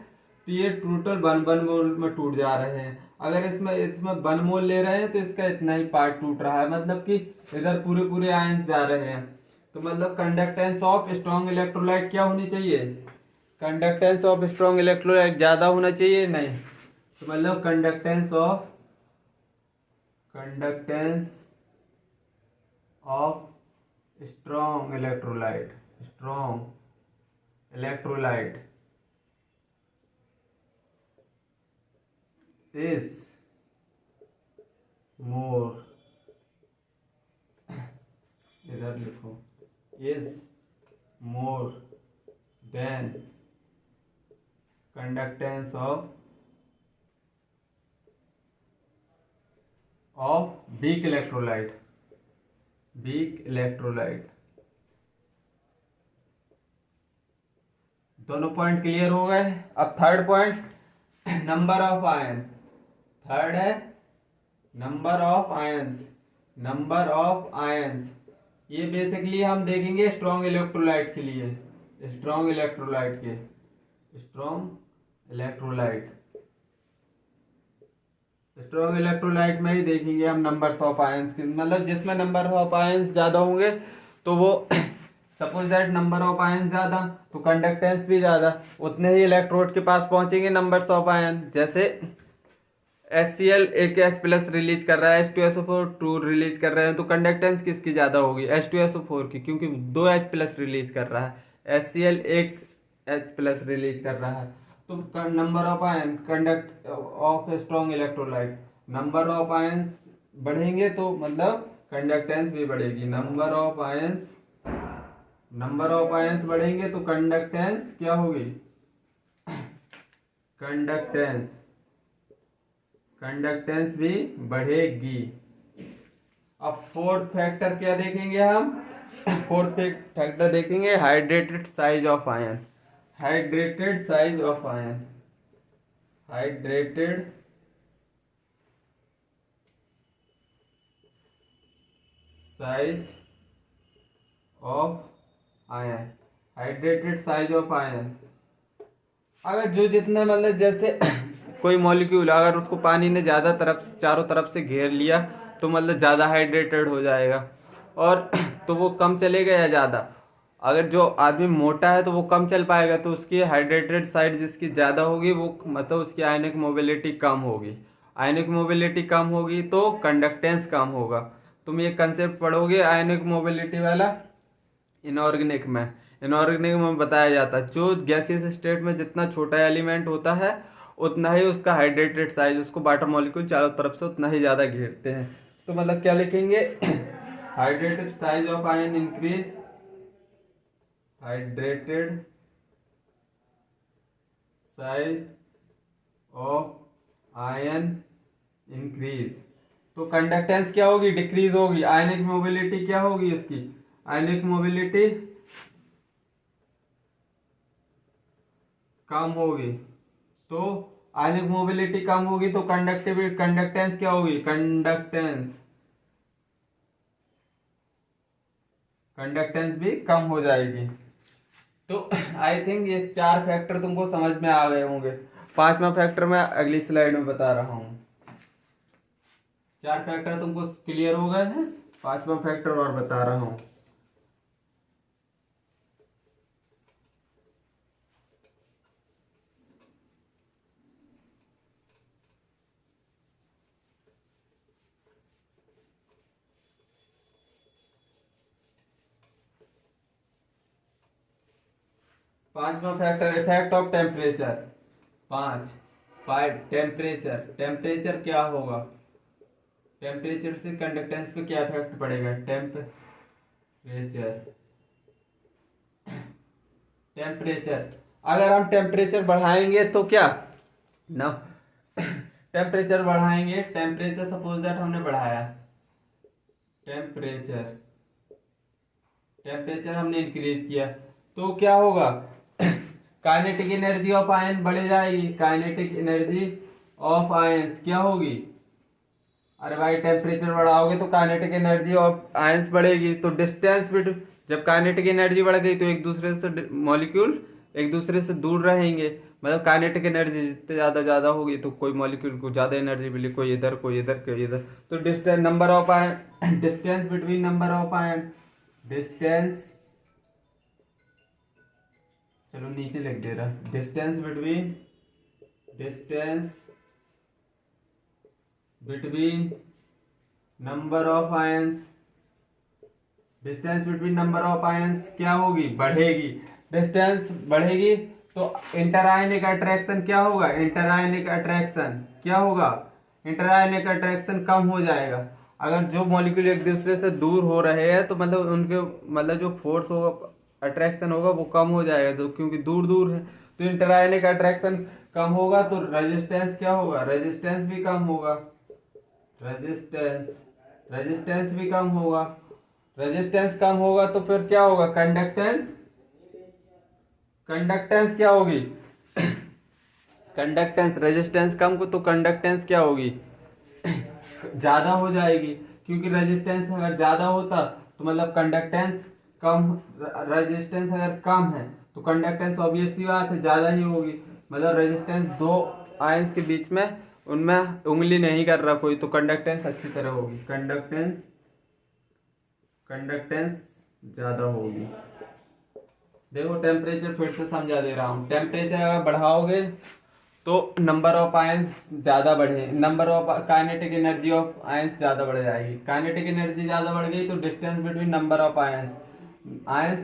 तो ये टोटल 1 मोल में टूट जा रहे हैं। अगर इसमें 1 मोल ले रहे हैं तो इसका इतना ही पार्ट टूट रहा है, मतलब कि इधर पूरे पूरे आयंस जा रहे हैं। तो मतलब कंडक्टेंस ऑफ स्ट्रॉन्ग इलेक्ट्रोलाइट क्या होनी चाहिए, कंडक्टेंस ऑफ स्ट्रॉन्ग इलेक्ट्रोलाइट ज्यादा होना चाहिए, नहीं। तो मतलब conductance of strong electrolyte is more, इधर लिखो, is more than conductance of weak electrolyte. दोनों पॉइंट क्लियर हो गए। अब third point, number of ion. Third है नंबर ऑफ आयंस। ये बेसिकली हम देखेंगे स्ट्रॉन्ग इलेक्ट्रोलाइट के लिए, स्ट्रॉन्ग इलेक्ट्रोलाइट में ही देखेंगे हम नंबर्स ऑफ आयंस की, मतलब जिसमें नंबर ऑफ आयंस ज्यादा होंगे तो वो suppose that number of ions ज्यादा तो कंडक्टेंस भी ज्यादा, उतने ही इलेक्ट्रोड के पास पहुंचेंगे नंबर्स ऑफ आयन। जैसे HCl एक H प्लस रिलीज कर रहा है, H2SO4 2 रिलीज कर रहे हैं, तो कंडक्टेंस किसकी ज्यादा होगी, H2SO4 की, क्योंकि 2 H प्लस रिलीज कर रहा है। HCl एक H प्लस रिलीज कर रहा है। तो number of ion conduct of strong electrolyte, number of ions बढ़ेंगे तो मतलब कंडक्टेंस भी बढ़ेगी। नंबर ऑफ आयंस बढ़ेंगे तो कंडक्टेंस क्या होगी, कंडक्टेंस भी बढ़ेगी। अब फोर्थ फैक्टर क्या देखेंगे हम, फोर्थ फैक्टर देखेंगे hydrated size of ion. Hydrated size of ion. अगर जो जितना मतलब जैसे कोई मॉलिक्यूल अगर उसको पानी ने ज्यादा चारों तरफ से घेर लिया तो मतलब ज्यादा हाइड्रेटेड हो जाएगा, और तो वो कम चलेगा या ज्यादा। अगर जो आदमी मोटा है तो वो कम चल पाएगा, तो उसकी हाइड्रेटेड साइड जिसकी ज्यादा होगी वो मतलब उसकी आयनिक मोबिलिटी कम होगी तो कंडक्टेंस कम होगा। तुम ये कंसेप्ट पढ़ोगे आयनिक मोबिलिटी वाला इनऑर्गेनिक में बताया जाता है। जो गैसियस स्टेट में जितना छोटा एलिमेंट होता है उतना ही उसका हाइड्रेटेड साइज, उसको वाटर मॉलिक्यूल चारों तरफ से उतना ही ज्यादा घेरते हैं। तो मतलब क्या लिखेंगे, hydrated size of ion increase, hydrated size of ion increase, तो कंडक्टेंस क्या होगी, डिक्रीज होगी। आयनिक मोबिलिटी क्या होगी इसकी, आयनिक मोबिलिटी कम होगी। तो आयनिक मोबिलिटी कम होगी तो कंडक्टेंस क्या होगी, कंडक्टेंस भी कम हो जाएगी। तो आई थिंक ये 4 फैक्टर तुमको समझ में आ गए होंगे। 5वां फैक्टर मैं अगली स्लाइड में बता रहा हूँ। 4 फैक्टर तुमको क्लियर हो गए हैं, 5वां फैक्टर और बता रहा हूँ। पांचवा factor effect of temperature. 5 temperature क्या होगा, टेम्परेचर से कंडक्टेंस पे क्या इफेक्ट पड़ेगा, टेम्परेचर, अगर हम टेम्परेचर बढ़ाएंगे तो क्या ना, टेम्परेचर बढ़ाएंगे, टेम्परेचर सपोज दैट हमने बढ़ाया, टेम्परेचर टेम्परेचर हमने इंक्रीज किया तो क्या होगा, काइनेटिक एनर्जी ऑफ आयन बढ़ जाएगी, काइनेटिक एनर्जी ऑफ आयंस क्या होगी, अरे भाई टेम्परेचर बढ़ाओगे तो काइनेटिक एनर्जी ऑफ आयंस बढ़ेगी, तो डिस्टेंस बिटवीन, जब काइनेटिक एनर्जी बढ़ गई तो एक दूसरे से मॉलिक्यूल एक दूसरे से दूर रहेंगे, मतलब काइनेटिक एनर्जी जितने ज्यादा होगी तो कोई मॉलिक्यूल को ज्यादा एनर्जी मिली, कोई इधर कोई इधर कोई इधर, तो distance number of ion, distance between number of ion, distance, चलो नीचे लिख दे रहा, distance between number of ions, distance between number of ions क्या होगी, बढ़ेगी, डिस्टेंस बढ़ेगी तो इंटरआयनिक अट्रैक्शन क्या होगा, इंटरआयनिक अट्रैक्शन क्या होगा, इंटरआयनिक अट्रैक्शन कम हो जाएगा, अगर जो मॉलिक्यूल एक दूसरे से दूर हो रहे हैं तो मतलब उनके मतलब जो फोर्स होगा, अट्रैक्शन होगा वो कम हो जाएगा, तो क्योंकि दूर दूर है तो इंटरआयनिक अट्रैक्शन कम होगा तो रेजिस्टेंस क्या होगा, रेजिस्टेंस भी कम होगा, रेजिस्टेंस भी कम होगा, रेजिस्टेंस कम होगा तो फिर क्या होगा, कंडक्टेंस क्या होगी, कंडक्टेंस, रेजिस्टेंस कम को तो कंडक्टेंस क्या होगी, ज्यादा हो जाएगी, क्योंकि रेजिस्टेंस अगर ज्यादा होता तो मतलब कंडक्टेंस कम, रेजिस्टेंस अगर कम है तो कंडक्टेंस ऑब्वियस सी बात है ज्यादा ही होगी, मतलब रेजिस्टेंस दो आयंस के बीच में उनमें उंगली नहीं कर रहा कोई, तो कंडक्टेंस अच्छी तरह होगी, कंडक्टेंस ज्यादा होगी। देखो टेम्परेचर फिर से समझा दे रहा हूँ, टेम्परेचर अगर बढ़ाओगे तो नंबर ऑफ आयंस ज्यादा बढ़े, number of kinetic energy of ions ज्यादा बढ़ जाएगी, काइनेटिक एनर्जी ज्यादा बढ़ गई तो distance between number of ions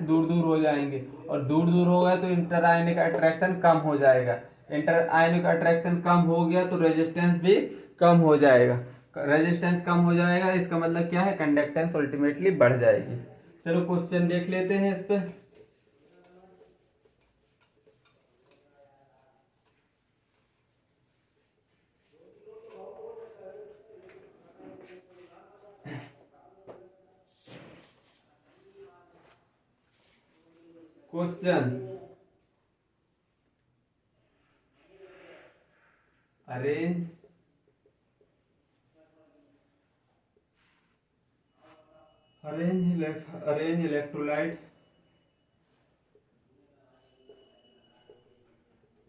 दूर दूर हो जाएंगे, और दूर दूर हो गया तो इंटर आयनिक अट्रैक्शन कम हो जाएगा, इंटर आयनिक अट्रैक्शन कम हो गया तो रेजिस्टेंस भी कम हो जाएगा, रेजिस्टेंस कम हो जाएगा इसका मतलब क्या है, कंडक्टेंस अल्टीमेटली बढ़ जाएगी। चलो क्वेश्चन देख लेते हैं इस पे। Question, arrange electrolyte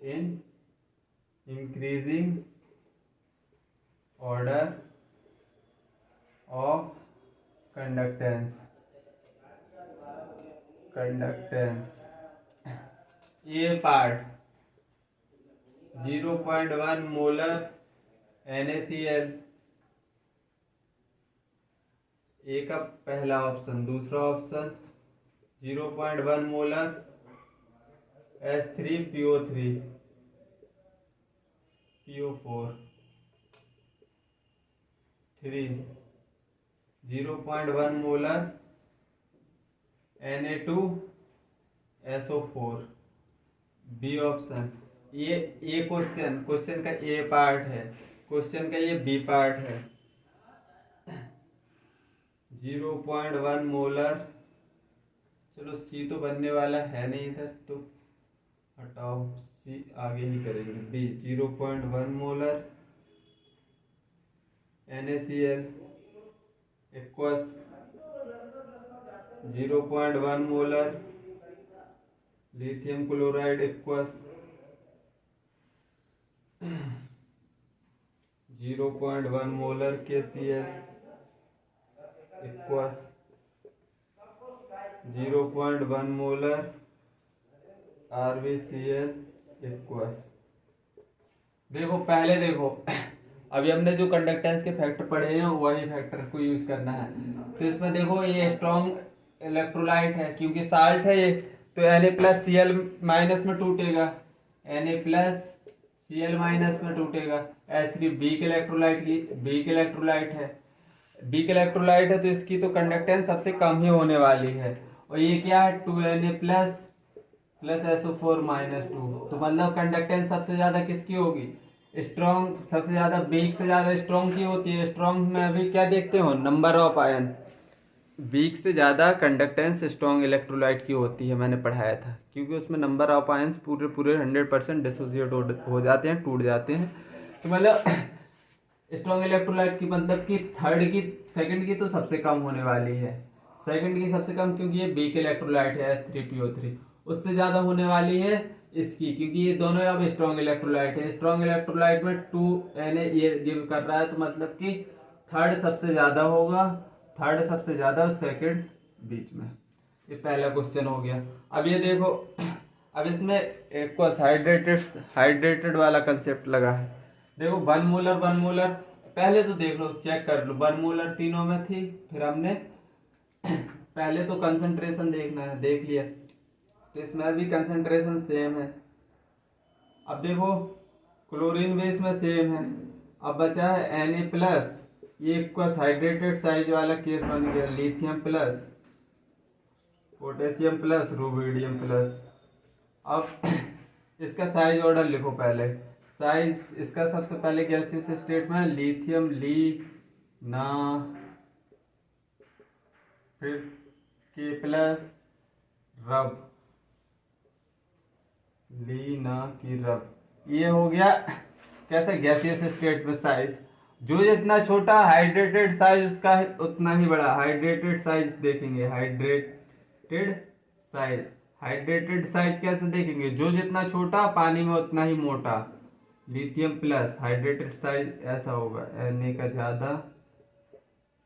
in increasing order of conductance A part 0.1 molar NaCl, A का पहला ऑप्शन, दूसरा option 0.1 molar H3PO4, 3 0.1 molar Na2SO4, B option. ये क्वेश्चन का ए पार्ट है, क्वेश्चन का ये बी पार्ट है, 0.1 मोलर, चलो सी तो बनने वाला है नहीं इधर तो हटाओ, सी आगे ही करेंगे, B 0.1 molar NaCl equals 0.1 molar lithium chloride equals 0.1 molar KCl equals 0.1 molar RbCl equals. देखो पहले देखो, अभी हमने जो कंडक्टेंस के फैक्टर पढ़े हैं वही फैक्टर को यूज करना है, तो इसमें देखो ये स्ट्रॉन्ग इलेक्ट्रोलाइट है क्योंकि साल्ट है ये, तो Na+Cl- में टूटेगा, Na+Cl- में टूटेगा, H3 वीक इलेक्ट्रोलाइट है तो इसकी तो कंडक्टेंस सबसे कम ही होने वाली है, और ये क्या है 2Na+, +SO4-2। तो मतलब कंडक्टेंस सबसे ज्यादा किसकी होगी, स्ट्रॉन्ग, सबसे ज्यादा वीक से ज्यादा स्ट्रॉन्ग की होती है। स्ट्रॉन्ग में अभी क्या देखते हो, नंबर ऑफ आयन। वीक से ज़्यादा कंडक्टेंस स्ट्रॉन्ग इलेक्ट्रोलाइट की होती है, मैंने पढ़ाया था, क्योंकि उसमें नंबर ऑफ आयंस पूरे पूरे 100% डिसोसिएट हो जाते हैं, टूट जाते हैं। तो मतलब स्ट्रॉन्ग इलेक्ट्रोलाइट की मतलब कि थर्ड की, सेकंड की तो सबसे कम होने वाली है, सेकंड की सबसे कम, क्योंकि ये वीक इलेक्ट्रोलाइट है H3PO3। उससे ज़्यादा होने वाली है इसकी, क्योंकि ये दोनों अब स्ट्रॉन्ग इलेक्ट्रोलाइट है। स्ट्रॉन्ग इलेक्ट्रोलाइट में 2Na ये गिव कर रहा है, तो मतलब कि थर्ड सबसे ज़्यादा होगा, थर्ड सबसे ज्यादा और सेकंड बीच में। ये पहला क्वेश्चन हो गया। अब ये देखो, अब इसमें एक को हाइड्रेटेड वाला कंसेप्ट लगा है। देखो 1 मोलर 1 मोलर, पहले तो देख लो, चेक कर लो, 1 मोलर तीनों में थी, फिर हमने पहले तो कंसंट्रेशन देखना है, देख लिया, तो इसमें भी कंसंट्रेशन सेम है। अब देखो क्लोरीन बेस में सेम है। अब बचा है Na+, ये इक्वस हाइड्रेटेड साइज वाला केस बन गया, lithium plus potassium plus rubidium plus. अब इसका साइज ऑर्डर लिखो पहले। साइज इसका सबसे पहले गैसियस स्टेट में लिथियम ली ना, फिर के प्लस रब, ली ना की रब, ये हो गया कैसे गैसियस स्टेट में साइज। जो जितना छोटा हाइड्रेटेड साइज उसका उतना ही बड़ा, हाइड्रेटेड साइज देखेंगे, हाइड्रेटेड साइज, हाइड्रेटेड साइज कैसे देखेंगे, जो जितना छोटा पानी में उतना ही मोटा। लिथियम प्लस हाइड्रेटेड साइज ऐसा होगा, Na का ज्यादा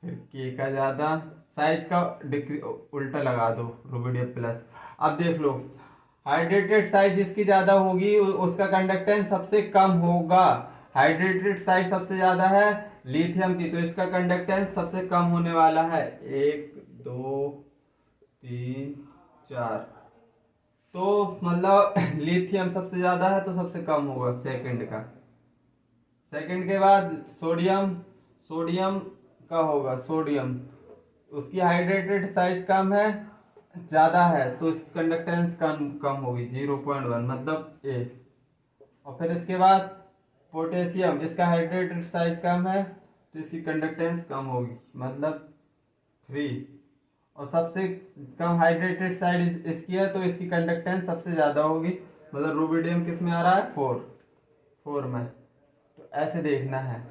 फिर K का ज्यादा, साइज का उल्टा लगा दो, रुबिडियम प्लस। अब देख लो हाइड्रेटेड साइज जिसकी ज्यादा होगी उसका कंडक्टेंस सबसे कम होगा। हाइड्रेटेड साइज सबसे ज्यादा है लिथियम की, तो इसका कंडक्टेंस सबसे कम होने वाला है 1 2 3 4। तो मतलब लिथियम सबसे ज्यादा है तो सबसे कम होगा सेकंड का। सेकंड के बाद सोडियम, सोडियम का होगा, सोडियम उसकी हाइड्रेटेड साइज कम है, ज्यादा है, तो इसकी कंडक्टेंस कम होगी 0.1, मतलब A। और फिर इसके बाद पोटेशियम, इसका हाइड्रेटेड साइज कम है तो इसकी कंडक्टेंस कम होगी, मतलब 3। और सबसे कम हाइड्रेटेड साइड इसकी है तो इसकी कंडक्टेंस सबसे ज्यादा होगी, मतलब रुबिडियम किस में आ रहा है, 4 में। तो ऐसे देखना है।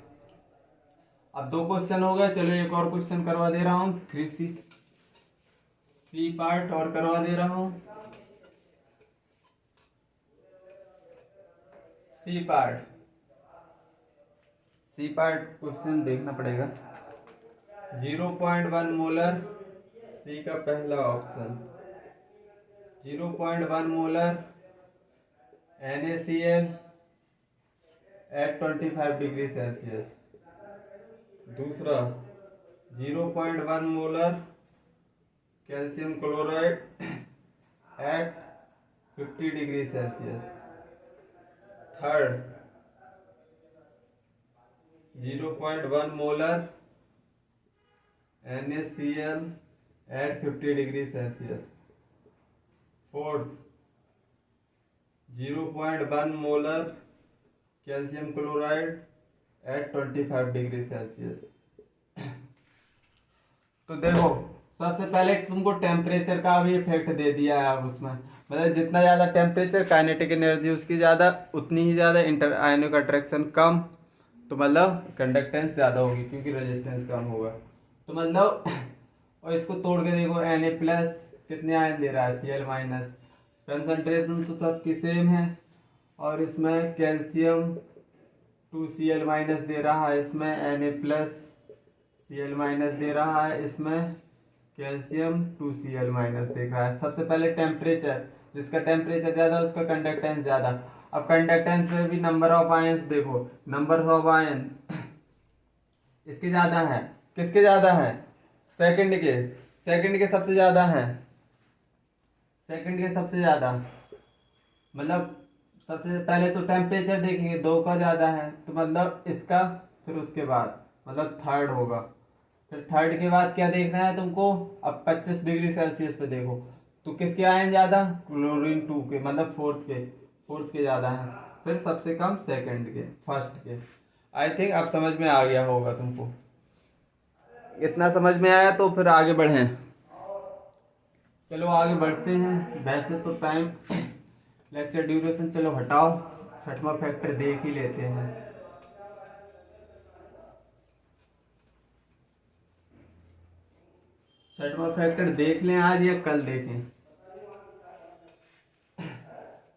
अब 2 क्वेश्चन हो गए, चलो एक और क्वेश्चन करवा दे रहा हूँ, 3C पार्ट और करवा दे रहा हूँ। सी पार्ट क्वेश्चन देखना पड़ेगा। 0.1 मोलर, सी का पहला option, 0.1 molar NaCl at 25 degree Celsius. दूसरा 0.1 molar calcium chloride at 50 degree Celsius. Third 0.1 molar NaCl at 50 degree Celsius. Fourth 0.1 molar calcium chloride at 25 degree Celsius. तो देखो सबसे पहले तुमको टेम्परेचर का भी इफेक्ट दे दिया है। अब उसमें मतलब जितना ज्यादा टेम्परेचर काइनेटिक एनर्जी उसकी ज्यादा, उतनी ही ज्यादा इंटर आयनिक अट्रैक्शन कम, तो मतलब कंडक्टेंस ज्यादा होगी क्योंकि रेजिस्टेंस कम होगा। तो मतलब और इसको तोड़ के देखो Na+ कितने आयन दे रहा है, Cl-, कंसंट्रेशन तो सबकी सेम है। और इसमें कैल्शियम 2Cl- दे रहा है, इसमें Na+ Cl- दे रहा है, इसमें कैल्शियम 2Cl- देख रहा है। सबसे पहले टेम्परेचर, जिसका टेम्परेचर ज्यादा उसका कंडक्टेंस ज्यादा। अब कंडक्टेंस में भी नंबर ऑफ आयंस देखो, नंबर ऑफ आयन इसके ज्यादा है, किसके ज्यादा है, सेकंड के सबसे ज्यादा है, सेकंड के सबसे ज्यादा। मतलब सबसे पहले तो टेम्परेचर देखेंगे, 2 का ज्यादा है, तो मतलब इसका फिर उसके बाद मतलब थर्ड होगा। फिर थर्ड के बाद क्या देखना है तुमको, अब 25 डिग्री सेल्सियस पे देखो, तो किसके आयन ज्यादा, क्लोरीन 2 के, मतलब फोर्थ के ज्यादा है, फिर सबसे कम सेकंड के, फर्स्ट के। आई थिंक अब समझ में आ गया होगा तुमको। इतना समझ में आया तो फिर आगे बढ़ें। चलो आगे बढ़ते हैं। वैसे तो टाइम लेक्चर ड्यूरेशन चलो हटाओ, छठवां फैक्टर देख ही लेते हैं। छठवां फैक्टर देख लें आज या कल देखें।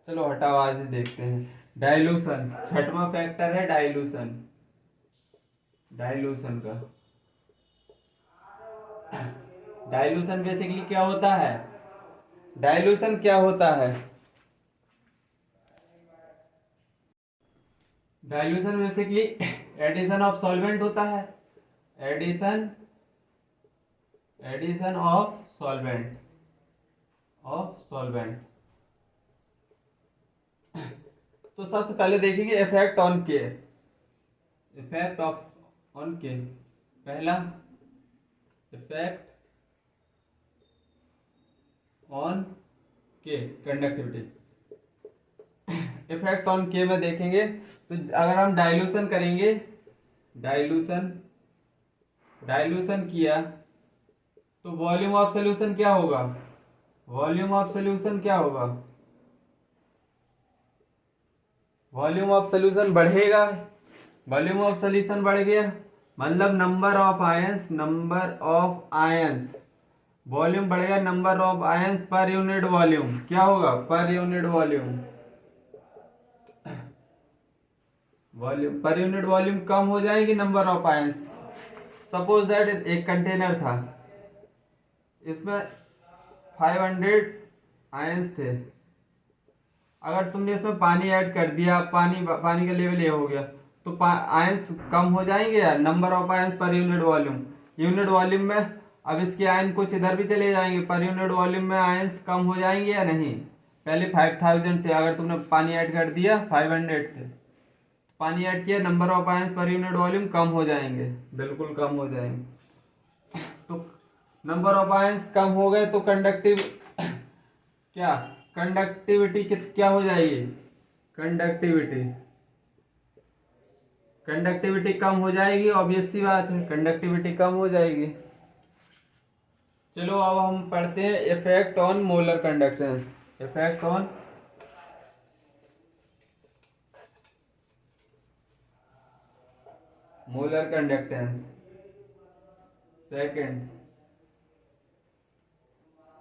चलो हटाओ, आज ही देखते हैं। डाइल्यूशन, छठवां फैक्टर है डाइल्यूशन। डाइल्यूशन का डाइल्यूशन बेसिकली क्या होता है, डाइल्यूशन क्या होता है? Dilution basically addition of solvent होता है। Addition addition of solvent. तो सबसे पहले देखेंगे effect on K, effect of on K. पहला effect on K conductivity. Effect on K में देखेंगे तो अगर हम डाइल्यूशन करेंगे, डाइल्यूशन किया तो वॉल्यूम ऑफ सॉल्यूशन क्या होगा, वॉल्यूम ऑफ सॉल्यूशन क्या होगा, वॉल्यूम ऑफ सॉल्यूशन बढ़ेगा। वॉल्यूम ऑफ सॉल्यूशन बढ़ गया मतलब नंबर ऑफ आयंस, वॉल्यूम बढ़ेगा, number of ions per unit volume क्या होगा, per unit volume per unit volume कम हो जाएगी number of ions. Suppose that एक कंटेनर था, इसमें 500 आयंस थे। अगर तुमने इसमें पानी ऐड कर दिया, पानी का लेवल ये हो गया, तो आयंस कम हो जाएंगे या number of ions per unit volume में। अब इसके आयन कुछ इधर भी चले जाएंगे, पर यूनिट वॉल्यूम में आयंस कम हो जाएंगे या नहीं। पहले 5000 थे, अगर तुमने पानी ऐड कर दिया 500 थे, पानी ऐड किया, number of ions per unit volume कम हो जाएंगे, बिल्कुल कम हो जाएंगे। तो नंबर ऑफ आयंस कम हो गए तो कंडक्टिविटी क्या हो जाएगी, कंडक्टिविटी कम हो जाएगी। ऑब्वियस सी बात है, कंडक्टिविटी कम हो जाएगी। चलो अब हम पढ़ते हैं effect on molar conductance. Effect on molar conductance. Second,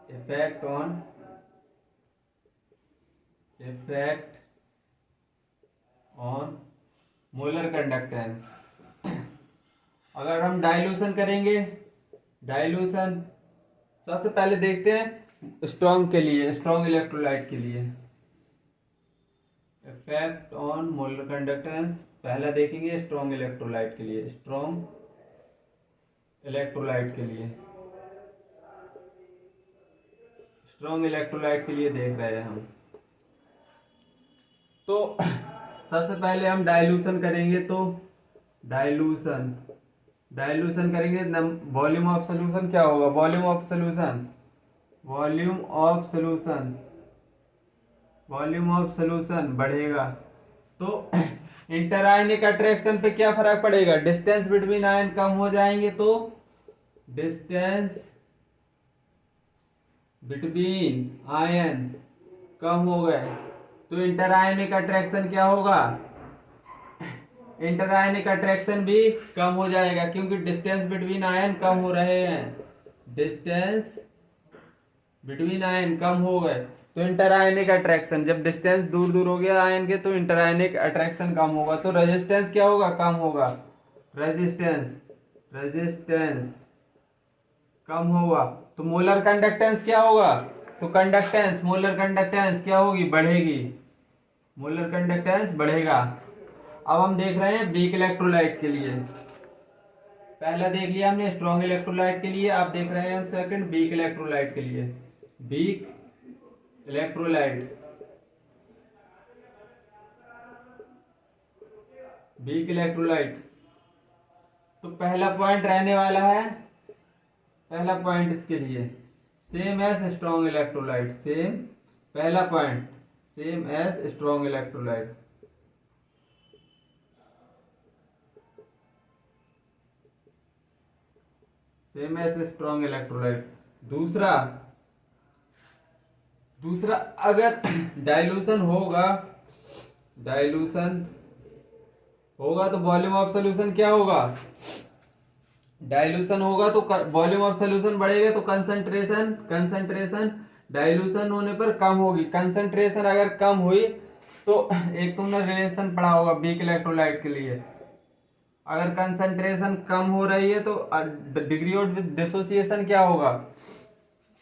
effect on molar conductance. अगर हम डाइल्यूशन करेंगे, डाइल्यूशन सबसे पहले देखते हैं स्ट्रॉन्ग के लिए, स्ट्रॉन्ग इलेक्ट्रोलाइट के लिए। इफेक्ट ऑन मोलर कंडक्टेंस पहला देखेंगे स्ट्रॉन्ग इलेक्ट्रोलाइट के लिए, स्ट्रॉन्ग इलेक्ट्रोलाइट के लिए, स्ट्रॉन्ग इलेक्ट्रोलाइट के लिए देख रहे हैं हम। तो सबसे पहले हम डाइल्यूशन करेंगे, तो डाइल्यूशन करेंगे, वॉल्यूम ऑफ सॉल्यूशन क्या होगा, वॉल्यूम ऑफ सॉल्यूशन बढ़ेगा। तो इंटरआयनिक अट्रैक्शन पे क्या फर्क पड़ेगा, डिस्टेंस बिटवीन आयन कम हो जाएंगे, तो डिस्टेंस बिटवीन आयन कम हो गए तो इंटरआयनिक अट्रैक्शन क्या होगा, इंटरआयनिक अट्रैक्शन भी कम हो जाएगा, क्योंकि डिस्टेंस बिटवीन आयन कम हो रहे हैं, डिस्टेंस बिटवीन आयन कम हो गए तो इंटरआयनिक अट्रैक्शन, जब डिस्टेंस दूर दूर हो गया आयन के तो इंटरआयनिक अट्रैक्शन कम होगा, तो रेजिस्टेंस क्या होगा, कम होगा, रेजिस्टेंस कम होगा। तो मोलर कंडक्टेंस क्या होगा, तो कंडक्टेंस, मोलर कंडक्टेंस क्या होगी, बढ़ेगी, मोलर कंडक्टेंस बढ़ेगा। अब हम देख रहे हैं वीक इलेक्ट्रोलाइट के लिए। पहला देख लिया हमने स्ट्रॉन्ग इलेक्ट्रोलाइट के लिए, अब देख रहे हैं हम सेकंड वीक इलेक्ट्रोलाइट के लिए। Weak electrolyte, weak electrolyte. तो पहला पॉइंट रहने वाला है, पहला पॉइंट इसके लिए same as strong electrolyte, same, पहला point, same as strong electrolyte. Same as strong electrolyte. दूसरा, अगर डाइल्यूशन होगा, तो वॉल्यूम ऑफ सोल्यूशन क्या होगा? डाइल्यूशन होगा तो वॉल्यूम ऑफ सोल्यूशन बढ़ेगा, तो कंसंट्रेशन डाइल्यूशन होने पर कम होगी। कंसंट्रेशन अगर कम हुई तो एक तुमने रिलेशन पढ़ा होगा वीक इलेक्ट्रोलाइट के लिए, अगर कंसंट्रेशन कम हो रही है तो डिग्री ऑफ डिसोसिएशन क्या होगा?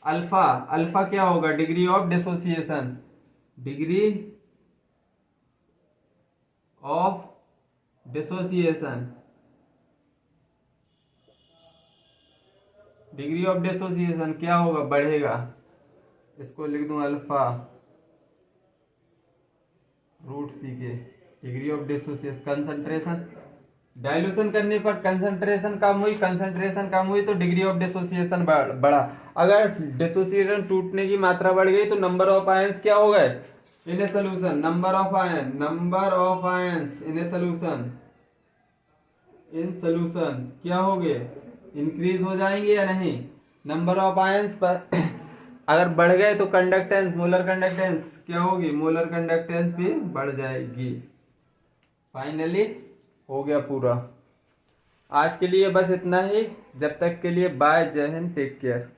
अल्फा क्या होगा? Degree of dissociation, degree of dissociation, degree of dissociation क्या होगा? बढ़ेगा। इसको लिख दूं अल्फा रूट सी के, degree of dissociation. Concentration dilution करने पर कंसंट्रेशन कम हुई तो डिग्री ऑफ डिसोसिएशन बढ़ा। अगर डिसोसिएशन टूटने की मात्रा बढ़ गई तो नंबर ऑफ आयंस क्या हो गए in a solution? Number of ions in a solution, क्या हो गए? इंक्रीज हो जाएंगे या नहीं? नंबर ऑफ आयंस पर अगर बढ़ गए तो कंडक्टेंस, मोलर कंडक्टेंस क्या होगी? मोलर कंडक्टेंस भी बढ़ जाएगी। फाइनली हो गया पूरा। आज के लिए बस इतना ही। जब तक के लिए बाय, जय हिंद, टेक केयर।